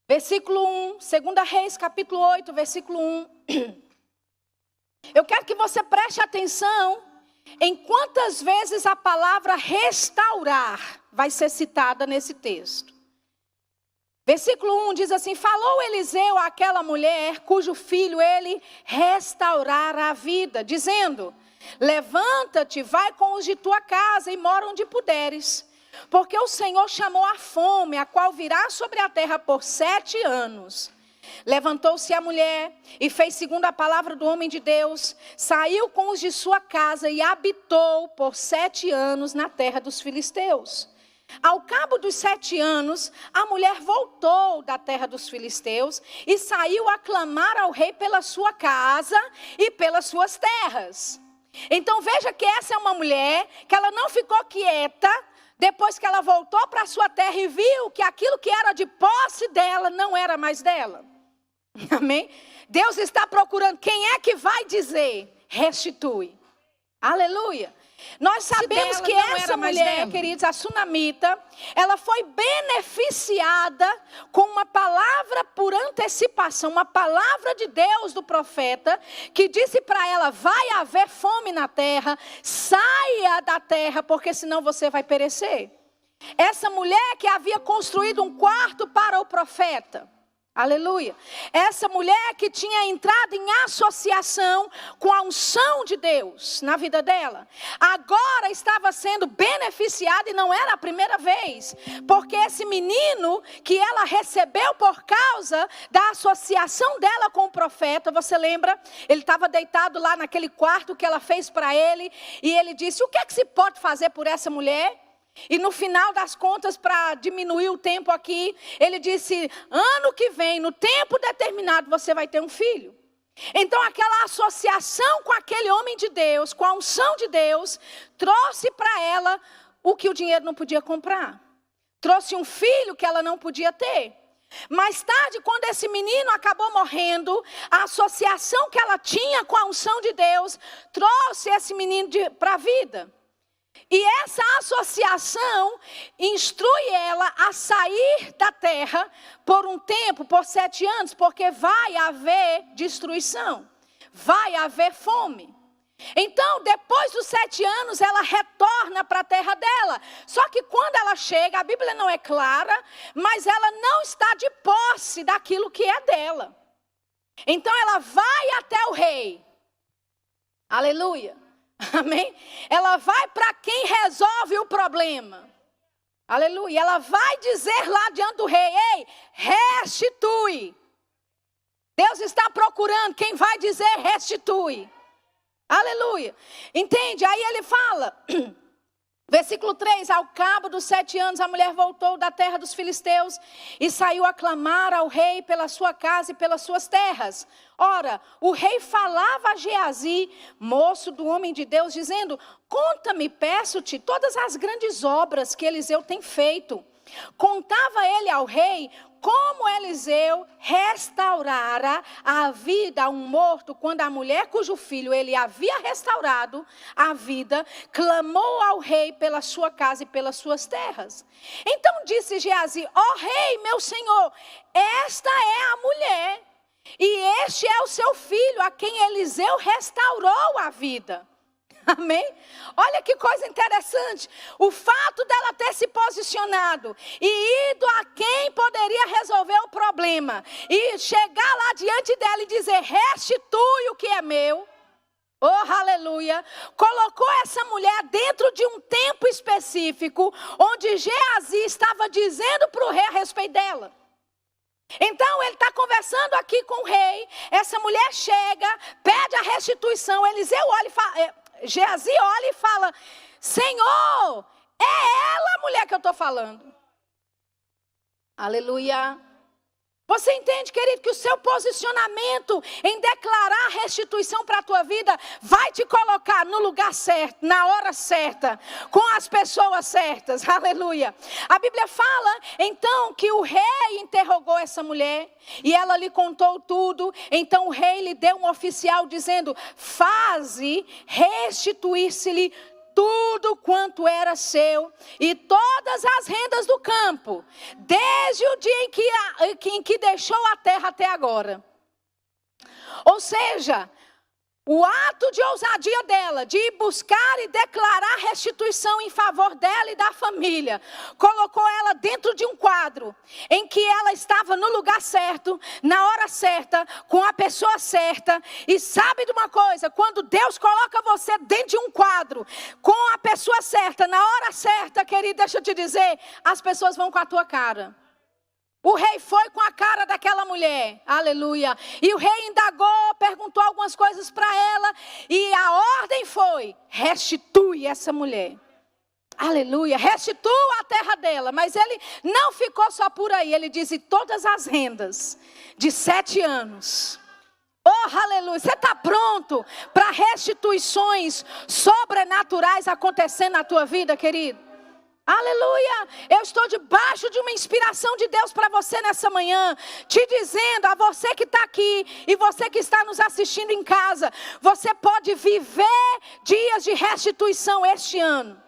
versículo 1, 2 Reis, capítulo 8, versículo 1. Eu quero que você preste atenção em quantas vezes a palavra restaurar vai ser citada nesse texto. Versículo 1 diz assim: falou Eliseu àquela mulher, cujo filho ele restaurara a vida, dizendo: levanta-te, vai com os de tua casa e mora onde puderes, porque o Senhor chamou a fome, a qual virá sobre a terra por 7 anos. Levantou-se a mulher e fez segundo a palavra do homem de Deus, saiu com os de sua casa e habitou por 7 anos na terra dos filisteus. Ao cabo dos 7 anos, a mulher voltou da terra dos filisteus e saiu a clamar ao rei pela sua casa e pelas suas terras. Então veja que essa é uma mulher que ela não ficou quieta depois que ela voltou para a sua terra e viu que aquilo que era de posse dela não era mais dela. Amém? Deus está procurando quem é que vai dizer restitui. Aleluia. Nós sabemos que essa mulher, queridos, a sunamita, ela foi beneficiada com uma palavra por antecipação, uma palavra de Deus do profeta, que disse para ela: vai haver fome na terra, saia da terra, porque senão você vai perecer. Essa mulher que havia construído um quarto para o profeta. Aleluia. Essa mulher que tinha entrado em associação com a unção de Deus na vida dela, agora estava sendo beneficiada, e não era a primeira vez, porque esse menino que ela recebeu por causa da associação dela com o profeta, você lembra? Ele estava deitado lá naquele quarto que ela fez para ele, e ele disse: o que é que se pode fazer por essa mulher? E no final das contas, para diminuir o tempo aqui, ele disse: ano que vem, no tempo determinado, você vai ter um filho. Então aquela associação com aquele homem de Deus, com a unção de Deus, trouxe para ela o que o dinheiro não podia comprar. Trouxe um filho que ela não podia ter. Mais tarde, quando esse menino acabou morrendo, a associação que ela tinha com a unção de Deus trouxe esse menino para a vida. E essa associação instrui ela a sair da terra por um tempo, por 7 anos, porque vai haver destruição, vai haver fome. Então, depois dos 7 anos, ela retorna para a terra dela. Só que quando ela chega, a Bíblia não é clara, mas ela não está de posse daquilo que é dela. Então, ela vai até o rei. Aleluia. Amém? Ela vai para quem resolve o problema. Aleluia. Ela vai dizer lá diante do rei: ei, restitui. Deus está procurando quem vai dizer restitui. Aleluia. Entende? Aí ele fala, versículo 3, ao cabo dos 7 anos a mulher voltou da terra dos filisteus e saiu a clamar ao rei pela sua casa e pelas suas terras. Ora, o rei falava a Geazi, moço do homem de Deus, dizendo: conta-me, peço-te, todas as grandes obras que Eliseu tem feito. Contava ele ao rei como Eliseu restaurara a vida a um morto, quando a mulher cujo filho ele havia restaurado a vida, clamou ao rei pela sua casa e pelas suas terras. Então disse Geazi: ó rei, meu senhor, esta é a mulher, e este é o seu filho, a quem Eliseu restaurou a vida. Amém? Olha que coisa interessante. O fato dela ter se posicionado e ido a quem poderia resolver o problema, e chegar lá diante dela e dizer: restitui o que é meu. Oh, aleluia. Colocou essa mulher dentro de um tempo específico, onde Geazi estava dizendo para o rei a respeito dela. Então ele está conversando aqui com o rei. Essa mulher chega, pede a restituição. Eliseu olha e fala, Geazi olha e fala: Senhor, é ela a mulher que eu estou falando. Aleluia. Você entende, querido, que o seu posicionamento em declarar restituição para a tua vida vai te colocar no lugar certo, na hora certa, com as pessoas certas. Aleluia. A Bíblia fala, então, que o rei interrogou essa mulher e ela lhe contou tudo. Então o rei lhe deu um oficial dizendo: faze restituir-se-lhe tudo quanto era seu e todas as rendas do campo, desde o dia em que deixou a terra até agora. Ou seja, o ato de ousadia dela, de ir buscar e declarar restituição em favor dela e da família, colocou ela dentro de um quadro, em que ela estava no lugar certo, na hora certa, com a pessoa certa. E sabe de uma coisa? Quando Deus coloca você dentro de um quadro, com a pessoa certa, na hora certa, querido, deixa eu te dizer, as pessoas vão com a tua cara. O rei foi com a cara daquela mulher, aleluia. E o rei indagou, perguntou algumas coisas para ela, e a ordem foi: restitui essa mulher. Aleluia, restitua a terra dela. Mas ele não ficou só por aí, ele disse: todas as rendas de 7 anos. Oh, aleluia, você está pronto para restituições sobrenaturais acontecendo na tua vida, querido? Aleluia, eu estou debaixo de uma inspiração de Deus para você nessa manhã, te dizendo, a você que está aqui e você que está nos assistindo em casa, você pode viver dias de restituição este ano.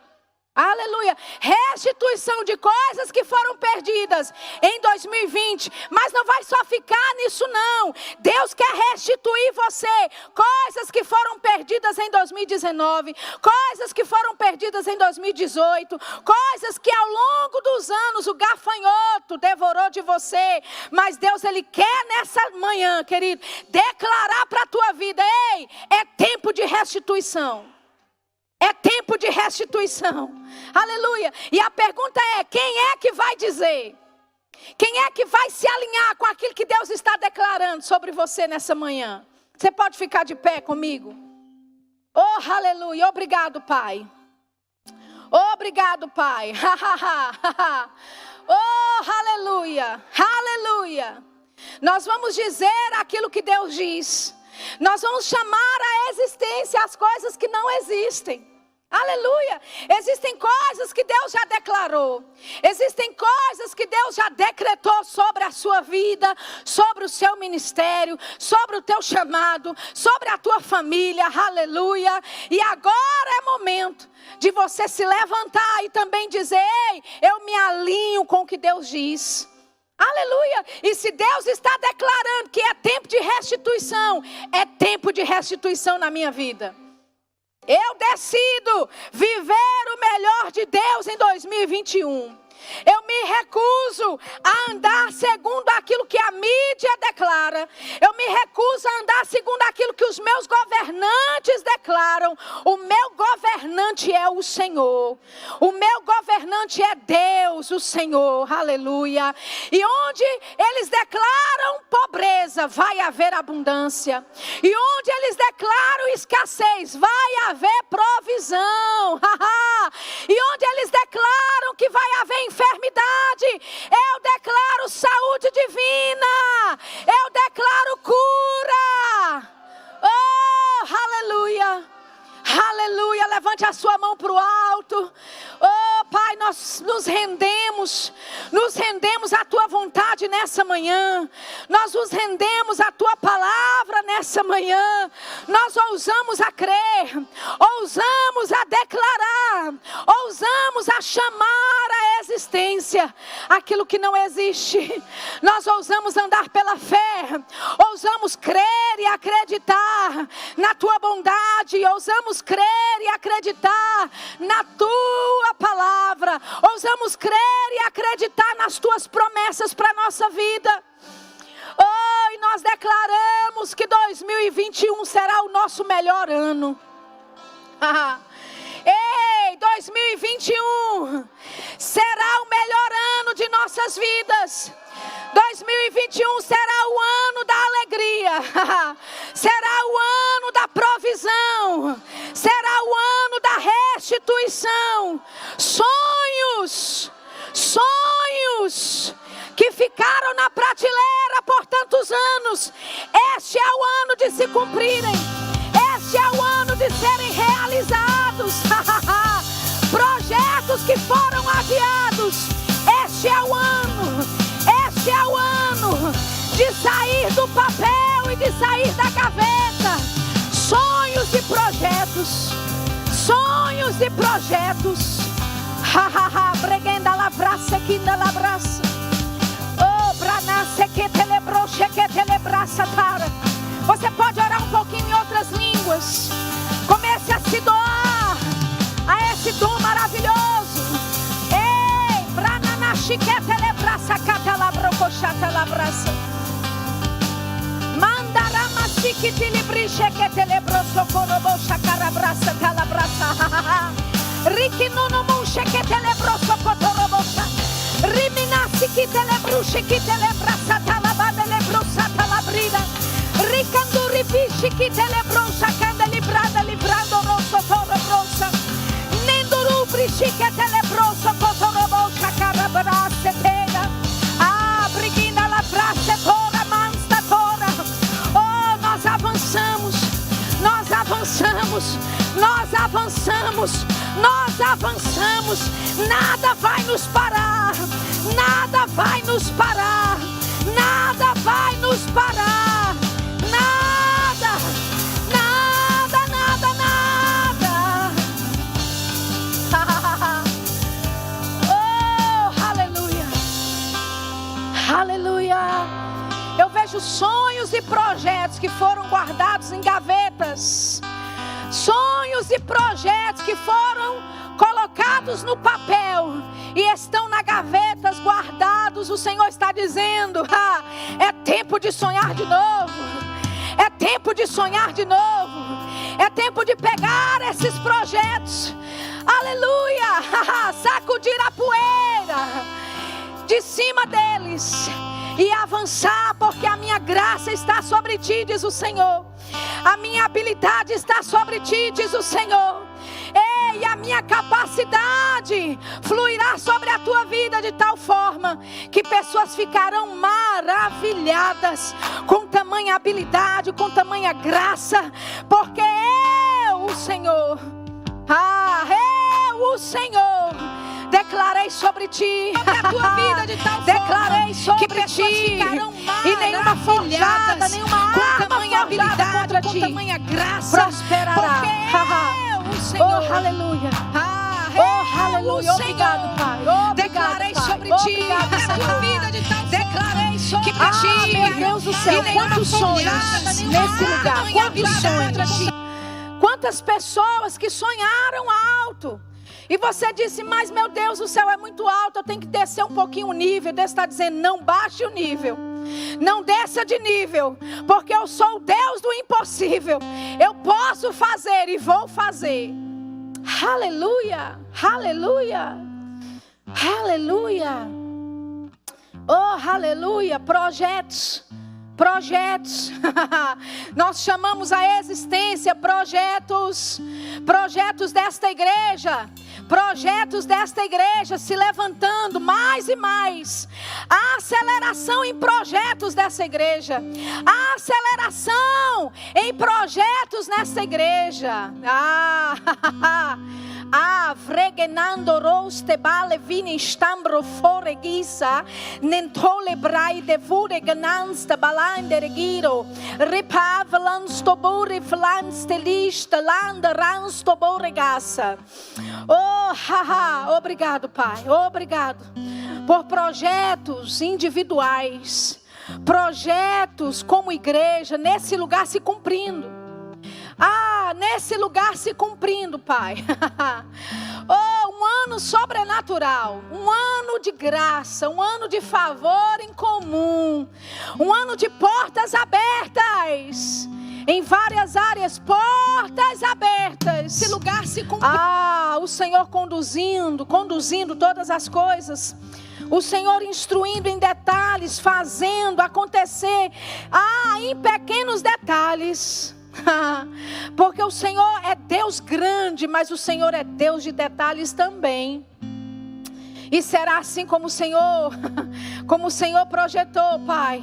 Aleluia, restituição de coisas que foram perdidas em 2020, mas não vai só ficar nisso não. Deus quer restituir você, coisas que foram perdidas em 2019, coisas que foram perdidas em 2018, coisas que ao longo dos anos o gafanhoto devorou de você, mas Deus, Ele quer nessa manhã, querido, declarar para a tua vida: ei, é tempo de restituição. É tempo de restituição. Aleluia. E a pergunta é: quem é que vai dizer? Quem é que vai se alinhar com aquilo que Deus está declarando sobre você nessa manhã? Você pode ficar de pé comigo? Oh, aleluia. Obrigado, Pai. Obrigado, Pai. Oh, aleluia. Aleluia. Nós vamos dizer aquilo que Deus diz. Nós vamos chamar à existência as coisas que não existem. Aleluia! Existem coisas que Deus já declarou. Existem coisas que Deus já decretou sobre a sua vida, sobre o seu ministério, sobre o teu chamado, sobre a tua família. Aleluia! E agora é momento de você se levantar e também dizer: ei, eu me alinho com o que Deus diz. Aleluia! E se Deus está declarando que é tempo de restituição, é tempo de restituição na minha vida. Eu decido viver o melhor de Deus em 2021. Eu me recuso a andar segundo aquilo que a mídia declara. Eu me recuso a andar segundo aquilo que os meus governantes declaram. O meu governante é o Senhor. O meu governante é Deus, o Senhor. Aleluia. E onde eles declaram pobreza, vai haver abundância. E onde eles declaram escassez, vai haver provisão. E onde eles declaram que vai haver enfermidade, eu declaro saúde divina, eu declaro cura. Oh, aleluia, aleluia. Levante a sua mão para o alto. Oh, Pai, nós nos rendemos à tua vontade nessa manhã. Nós nos rendemos à tua palavra nessa manhã. Nós ousamos a crer, ousamos a declarar, ousamos a chamar a existência aquilo que não existe. Nós ousamos andar pela fé, ousamos crer e acreditar na tua bondade, ousamos crer e acreditar na tua palavra, ousamos crer e acreditar nas tuas promessas para a nossa vida. Oh, e nós declaramos que 2021 será o nosso melhor ano. Ei, 2021 será o melhor ano de nossas vidas. 2021 será o ano da alegria, será o ano da provisão, será o ano da restituição. Sonhos que ficaram na prateleira por tantos anos, este é o ano de se cumprirem, este é o ano de serem realizados. Projetos que foram adiados, este é o ano de sair do papel e de sair da gaveta. Sonhos e projetos, sonhos e projetos. Bregenda labraça, quinda labraça. Oh, branace que telebroche que telebraça para. Você pode orar um pouquinho em outras línguas. Comece a se doar a esse dom maravilhoso. Ei, brananache que telebraça, catalabrocochata labraça. Mandarama que te libriche que telebroso corobocha carabraça talabraça. Riquinono munche que telebroso cotorobocha. Riminasi que telebruche que telebraça talabada lebrosa talabrida. Ricanduri biche que telebrosa canda librada librando rosso torobrosa. Nenduru briche que telebroso cotorobocha carabraça teia. Ah, briguina la braça tora mansta tora. Oh, nós avançamos, nós avançamos, nós avançamos, nós avançamos. Nada vai nos parar, nada vai nos parar, nada vai nos parar, nada, nada, nada, nada. Oh, aleluia, aleluia. Eu vejo sonhos e projetos que foram guardados em gavetas. Sonhos e projetos que foram colocados no papel e estão na gavetas guardados. O Senhor está dizendo: é tempo de sonhar de novo. É tempo de sonhar de novo. É tempo de pegar esses projetos. Aleluia! Sacudir a poeira de cima deles e avançar, porque a minha graça está sobre ti, diz o Senhor. A minha habilidade está sobre ti, diz o Senhor. Ei, a minha capacidade fluirá sobre a tua vida de tal forma que pessoas ficarão maravilhadas com tamanha habilidade, com tamanha graça, porque eu, o Senhor, Eu, o Senhor, declarei sobre ti, sobre a tua vida de tal declarei forma sobre que pessoas ti, ficarão e nenhuma forjada, maravilhadas nenhuma com arma tamanha forjada habilidade, contra com ti tamanha graça, prosperará. porque o Senhor, Oh, aleluia. Oh, aleluia. Obrigado, Pai. Obrigado, declarei Pai. sobre ti, Obrigado, a tua Senhor. vida de tal declarei sobre Que ti, meu Deus do céu, quantos sonhos nesse lugar, quantos sonhos. Quantas pessoas que sonharam alto. E você disse, mas meu Deus, o céu é muito alto, eu tenho que descer um pouquinho o nível. Deus está dizendo, não baixe o nível, não desça de nível, porque eu sou o Deus do impossível. Eu posso fazer e vou fazer. Aleluia, aleluia, aleluia. Oh, aleluia. Projetos. Nós chamamos a existência projetos desta igreja. Projetos desta igreja se levantando mais e mais. A aceleração em projetos dessa igreja. A aceleração em projetos nessa igreja. Vregenando roste bale vini stambro foregisa nentole brai devure ganansta balande regiro ripavlans tobore flans lista landa rans tobore gassa. Obrigado, Pai, obrigado por projetos individuais, projetos como igreja nesse lugar se cumprindo. Nesse lugar se cumprindo, Pai. Um ano sobrenatural, um ano de graça, um ano de favor em comum, um ano de portas abertas. Em várias áreas, portas abertas. Esse lugar se cumpriu. O Senhor conduzindo todas as coisas. O Senhor instruindo em detalhes, fazendo acontecer. Em pequenos detalhes. Porque o Senhor é Deus grande, mas o Senhor é Deus de detalhes também. E será assim como o Senhor projetou, Pai.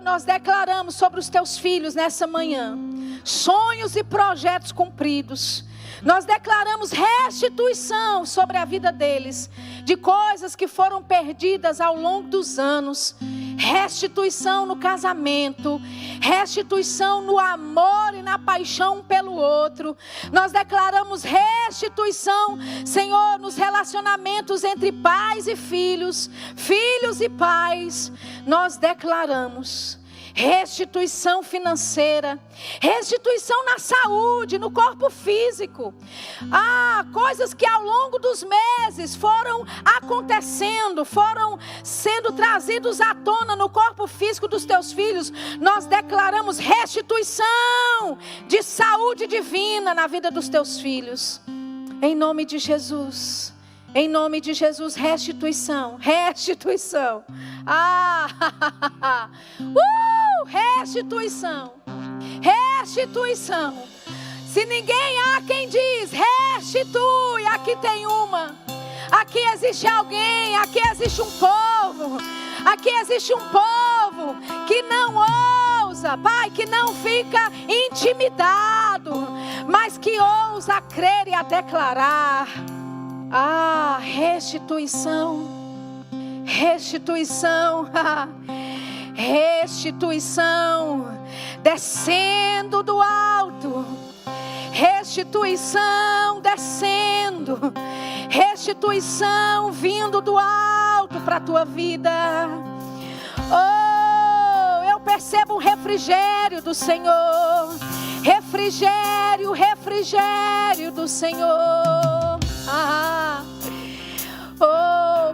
Nós declaramos sobre os teus filhos nessa manhã sonhos e projetos cumpridos. Nós declaramos restituição sobre a vida deles, de coisas que foram perdidas ao longo dos anos. Restituição no casamento, restituição no amor e na paixão um pelo outro. Nós declaramos restituição, Senhor, nos relacionamentos entre pais e filhos, filhos e pais. Nós declaramos restituição financeira, restituição na saúde, no corpo físico. Coisas que ao longo dos meses foram acontecendo, foram sendo trazidos à tona no corpo físico dos teus filhos. Nós declaramos restituição de saúde divina na vida dos teus filhos. Em nome de Jesus. Em nome de Jesus, restituição. Restituição. Restituição. Restituição. Se ninguém há quem diz, restitui. Aqui tem uma. Aqui existe alguém. Aqui existe um povo. Aqui existe um povo que não ousa, Pai, que não fica intimidado, mas que ousa crer e a declarar. Restituição. Restituição. Restituição. Descendo do alto. Restituição descendo. Restituição vindo do alto para a tua vida. Eu percebo um refrigério do Senhor. Refrigério, refrigério do Senhor.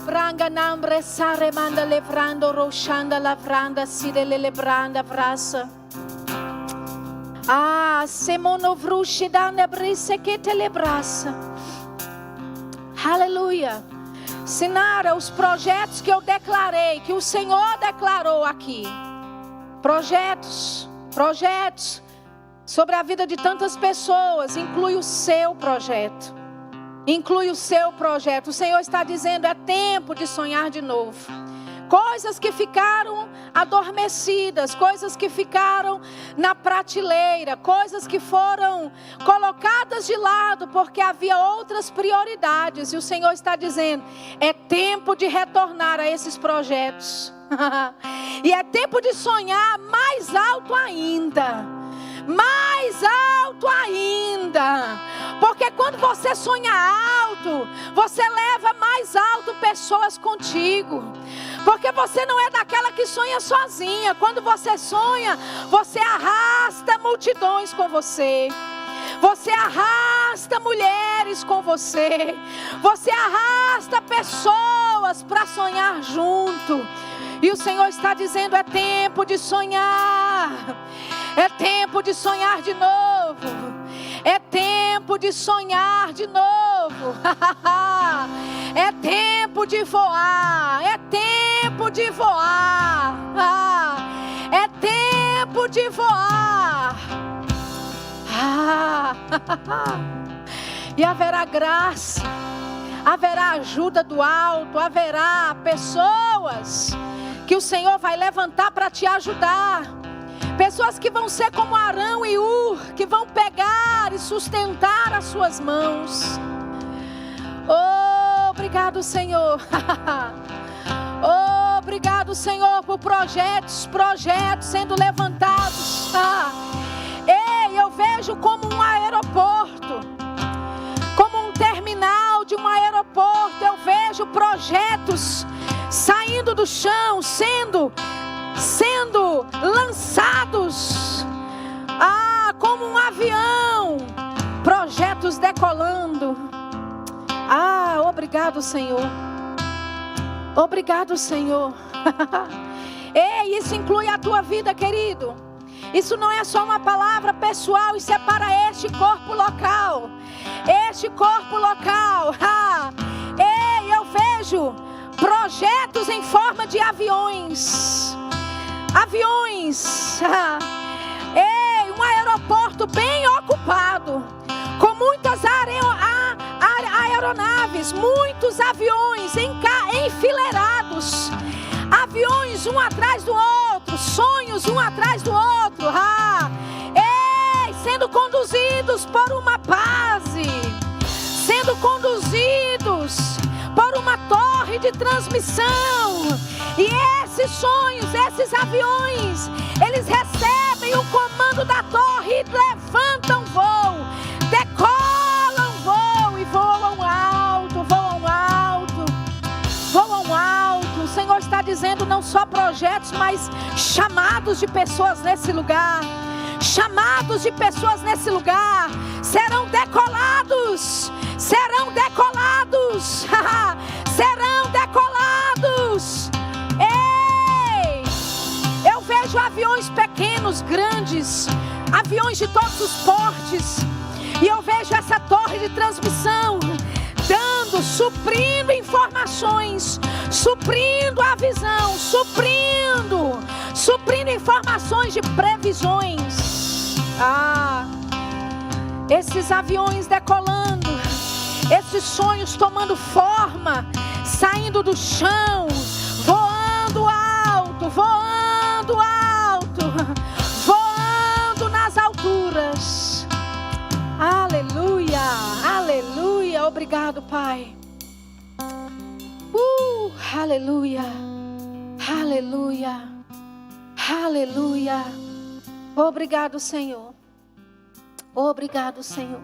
Branga nambre sare manda levrando rochanda lavranda side lebranda vrasa. Semono vrushi dane brise que te lebraça. Aleluia. Sinara, os projetos que eu declarei, que o Senhor declarou aqui. Projetos sobre a vida de tantas pessoas, inclui o seu projeto. Inclui o seu projeto. O Senhor está dizendo, é tempo de sonhar de novo. coisas que ficaram adormecidas, coisas que ficaram na prateleira, coisas que foram colocadas de lado porque havia outras prioridades. E o Senhor está dizendo: é tempo de retornar a esses projetos. E é tempo de sonhar mais alto ainda. Mais alto ainda. Porque quando você sonha alto, você leva mais alto pessoas contigo. Porque você não é daquela que sonha sozinha. Quando você sonha, você arrasta multidões com você. Você arrasta mulheres com você. Você arrasta pessoas para sonhar junto. E o Senhor está dizendo: é tempo de sonhar. É tempo de sonhar de novo. É tempo de sonhar de novo. É tempo de voar. É tempo de voar. É tempo de voar. E haverá graça, haverá ajuda do alto, haverá pessoas que o Senhor vai levantar para te ajudar. Pessoas que vão ser como Arão e Ur, que vão pegar e sustentar as suas mãos. Oh, obrigado, Senhor. Oh, obrigado, Senhor, por projetos sendo levantados. Ei, eu vejo como um aeroporto, como um terminal de um aeroporto. Eu vejo projetos saindo do chão, sendo lançados, como um avião, projetos decolando. Obrigado, Senhor. Obrigado, Senhor. Ei, isso inclui a tua vida, querido. Isso não é só uma palavra pessoal, isso é para este corpo local. Este corpo local. Ei, eu vejo projetos em forma de aviões. Aviões. Ei, um aeroporto bem ocupado, com muitas aeronaves, muitos aviões enfileirados. Aviões um atrás do outro, sonhos um atrás do outro. Ei, sendo conduzidos por uma base, sendo conduzidos por uma torre de transmissão. E esses sonhos, esses aviões, eles recebem o comando da torre e levantam voo, decolam voo e voam alto, voam alto, voam alto. O Senhor está dizendo: não só projetos, mas chamados de pessoas nesse lugar. Chamados de pessoas nesse lugar serão decolados, serão decolados, serão decolados. Ei, eu vejo aviões pequenos, grandes, aviões de todos os portes, e eu vejo essa torre de transmissão dando, suprindo informações, suprindo a visão, suprindo informações de previsões. Esses aviões decolando, esses sonhos tomando forma, saindo do chão, voando alto, voando alto, voando nas alturas. Aleluia, aleluia. Obrigado, Pai. Aleluia, aleluia, aleluia. Obrigado, Senhor. Obrigado, Senhor.